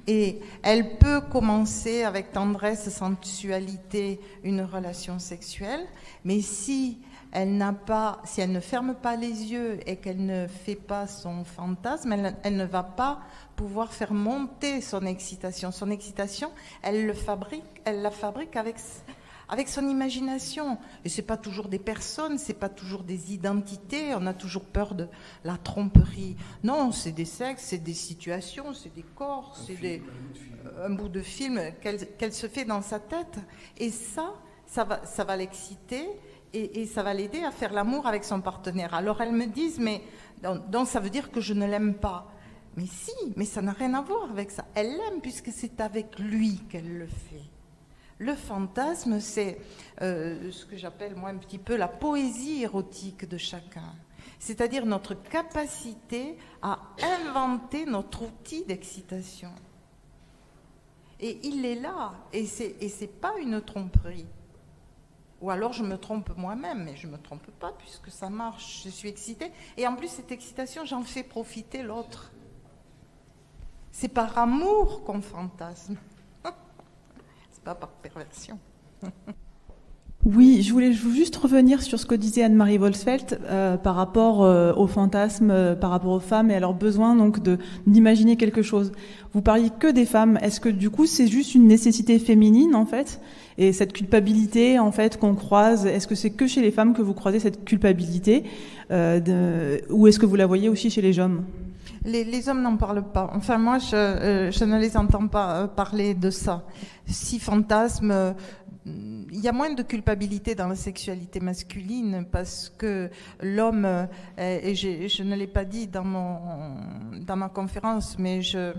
Et elle peut commencer avec tendresse, sensualité, une relation sexuelle, mais si elle ne ferme pas les yeux et qu'elle ne fait pas son fantasme, elle ne va pas pouvoir faire monter son excitation. Son excitation, elle la fabrique avec son imagination. Et c'est pas toujours des personnes, c'est pas toujours des identités, on a toujours peur de la tromperie. Non, c'est des sexes, c'est des situations, c'est des corps, c'est un bout de film qu'elle se fait dans sa tête. Et ça va l'exciter et ça va l'aider à faire l'amour avec son partenaire. Alors elles me disent, mais donc ça veut dire que je ne l'aime pas. Mais si, mais ça n'a rien à voir avec ça. Elle l'aime puisque c'est avec lui qu'elle le fait. Le fantasme, c'est ce que j'appelle moi un petit peu la poésie érotique de chacun. C'est-à-dire notre capacité à inventer notre outil d'excitation. Et il est là, et c'est pas une tromperie. Ou alors je me trompe moi-même, mais je me trompe pas puisque ça marche, je suis excitée. Et en plus, cette excitation, j'en fais profiter l'autre. C'est par amour qu'on fantasme. Pas par perversion. Oui, je voulais juste revenir sur ce que disait Anne-Marie Wolfsfeld par rapport au fantasme, par rapport aux femmes et à leur besoin donc d'imaginer quelque chose. Vous parliez que des femmes. Est-ce que du coup c'est juste une nécessité féminine en fait? Et cette culpabilité en fait qu'on croise, est-ce que c'est que chez les femmes que vous croisez cette culpabilité ou est-ce que vous la voyez aussi chez les hommes? Les hommes n'en parlent pas. Enfin, moi, je ne les entends pas parler de ça. Si fantasme, il y a moins de culpabilité dans la sexualité masculine parce que l'homme, et je ne l'ai pas dit dans ma conférence, mais je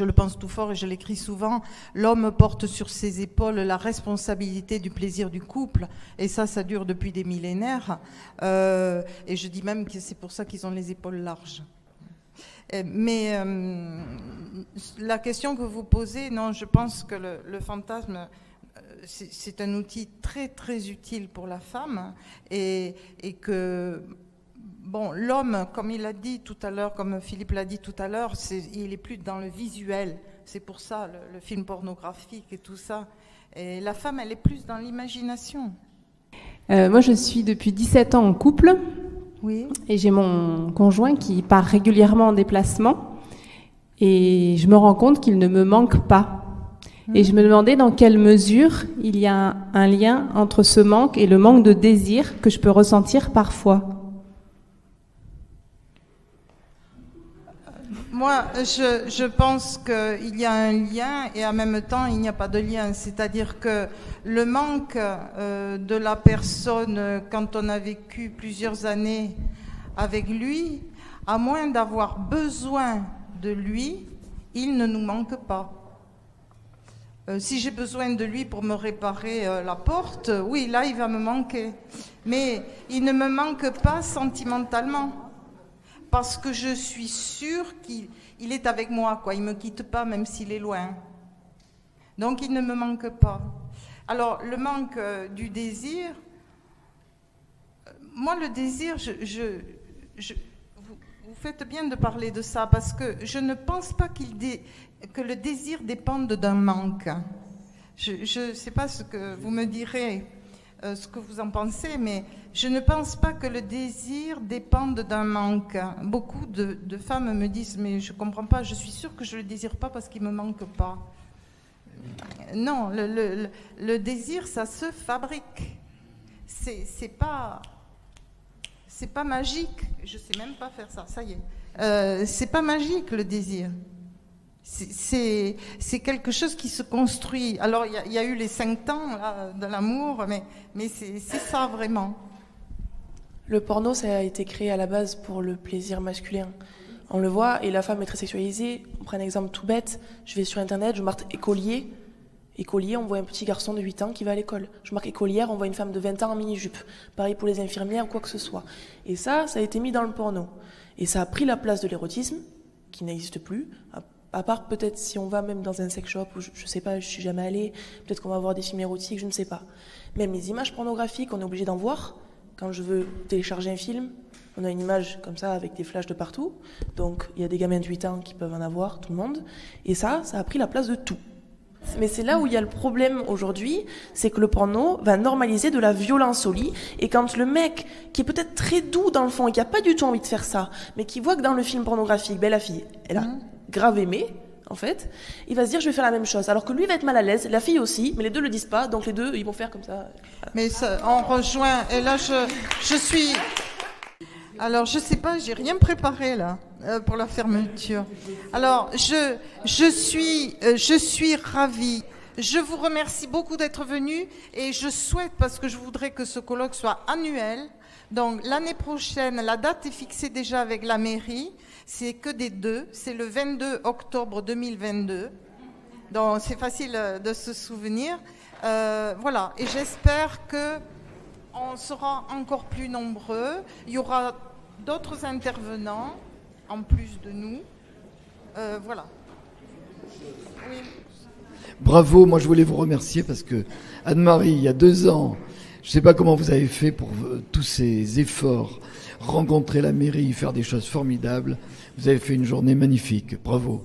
le pense tout fort et je l'écris souvent, l'homme porte sur ses épaules la responsabilité du plaisir du couple, et ça dure depuis des millénaires, et je dis même que c'est pour ça qu'ils ont les épaules larges. Mais la question que vous posez, non, je pense que le fantasme, c'est un outil très très utile pour la femme et que bon, l'homme, comme il l'a dit tout à l'heure, comme Philippe l'a dit tout à l'heure, il est plus dans le visuel. C'est pour ça le film pornographique et tout ça. Et la femme, elle est plus dans l'imagination. Moi, je suis depuis 17 ans en couple. Oui. Et j'ai mon conjoint qui part régulièrement en déplacement. Et je me rends compte qu'il ne me manque pas. Et je me demandais dans quelle mesure il y a un lien entre ce manque et le manque de désir que je peux ressentir parfois. Moi, je pense qu'il y a un lien et en même temps, il n'y a pas de lien. C'est-à-dire que le manque de la personne, quand on a vécu plusieurs années avec lui, à moins d'avoir besoin de lui, il ne nous manque pas. Si j'ai besoin de lui pour me réparer la porte, oui, là, il va me manquer. Mais il ne me manque pas sentimentalement. Parce que je suis sûre qu'il est avec moi, quoi. Il ne me quitte pas, même s'il est loin. Donc, il ne me manque pas. Alors, le manque du désir, moi, le désir, vous faites bien de parler de ça, parce que je ne pense pas que le désir dépende d'un manque. Je ne sais pas ce que vous me direz, ce que vous en pensez, mais je ne pense pas que le désir dépende d'un manque. Beaucoup de femmes me disent, mais je ne comprends pas, je suis sûre que je ne le désire pas parce qu'il ne me manque pas. Non, le désir, ça se fabrique. C'est pas magique. Je ne sais même pas faire ça, ça y est. C'est pas magique, le désir. C'est quelque chose qui se construit. Alors, il y a eu les 5 temps là, de l'amour, mais c'est ça vraiment. Le porno, ça a été créé à la base pour le plaisir masculin. On le voit, et la femme est très sexualisée. On prend un exemple tout bête. Je vais sur Internet, je marque écolier. Écolier, on voit un petit garçon de 8 ans qui va à l'école. Je marque écolière, on voit une femme de 20 ans en mini-jupe. Pareil pour les infirmières ou quoi que ce soit. Et ça a été mis dans le porno. Et ça a pris la place de l'érotisme, qui n'existe plus. À part peut-être si on va même dans un sex shop, où je sais pas, je suis jamais allée, peut-être qu'on va voir des films érotiques, je ne sais pas. Même les images pornographiques, on est obligé d'en voir. Quand je veux télécharger un film, on a une image comme ça avec des flashs de partout. Donc il y a des gamins de 8 ans qui peuvent en avoir, tout le monde. Et ça a pris la place de tout. Mais c'est là où il y a le problème aujourd'hui, c'est que le porno va normaliser de la violence au lit. Et quand le mec, qui est peut-être très doux dans le fond et qui n'a pas du tout envie de faire ça, mais qui voit que dans le film pornographique, la fille, elle a grave aimé, en fait, il va se dire je vais faire la même chose. Alors que lui va être mal à l'aise, la fille aussi, mais les deux le disent pas, donc les deux ils vont faire comme ça. Mais ça, on rejoint, et là je suis... Alors je sais pas, j'ai rien préparé là pour la fermeture. Alors je suis ravie. Je vous remercie beaucoup d'être venus et je souhaite, parce que je voudrais que ce colloque soit annuel. Donc l'année prochaine, la date est fixée déjà avec la mairie. C'est que des 2, c'est le 22 octobre 2022. Donc c'est facile de se souvenir. Voilà, et j'espère qu'on sera encore plus nombreux. Il y aura d'autres intervenants en plus de nous. Voilà. Oui. Bravo, moi je voulais vous remercier parce que Anne-Marie, il y a 2 ans, je ne sais pas comment vous avez fait pour tous ces efforts, rencontrer la mairie, faire des choses formidables. Vous avez fait une journée magnifique. Bravo.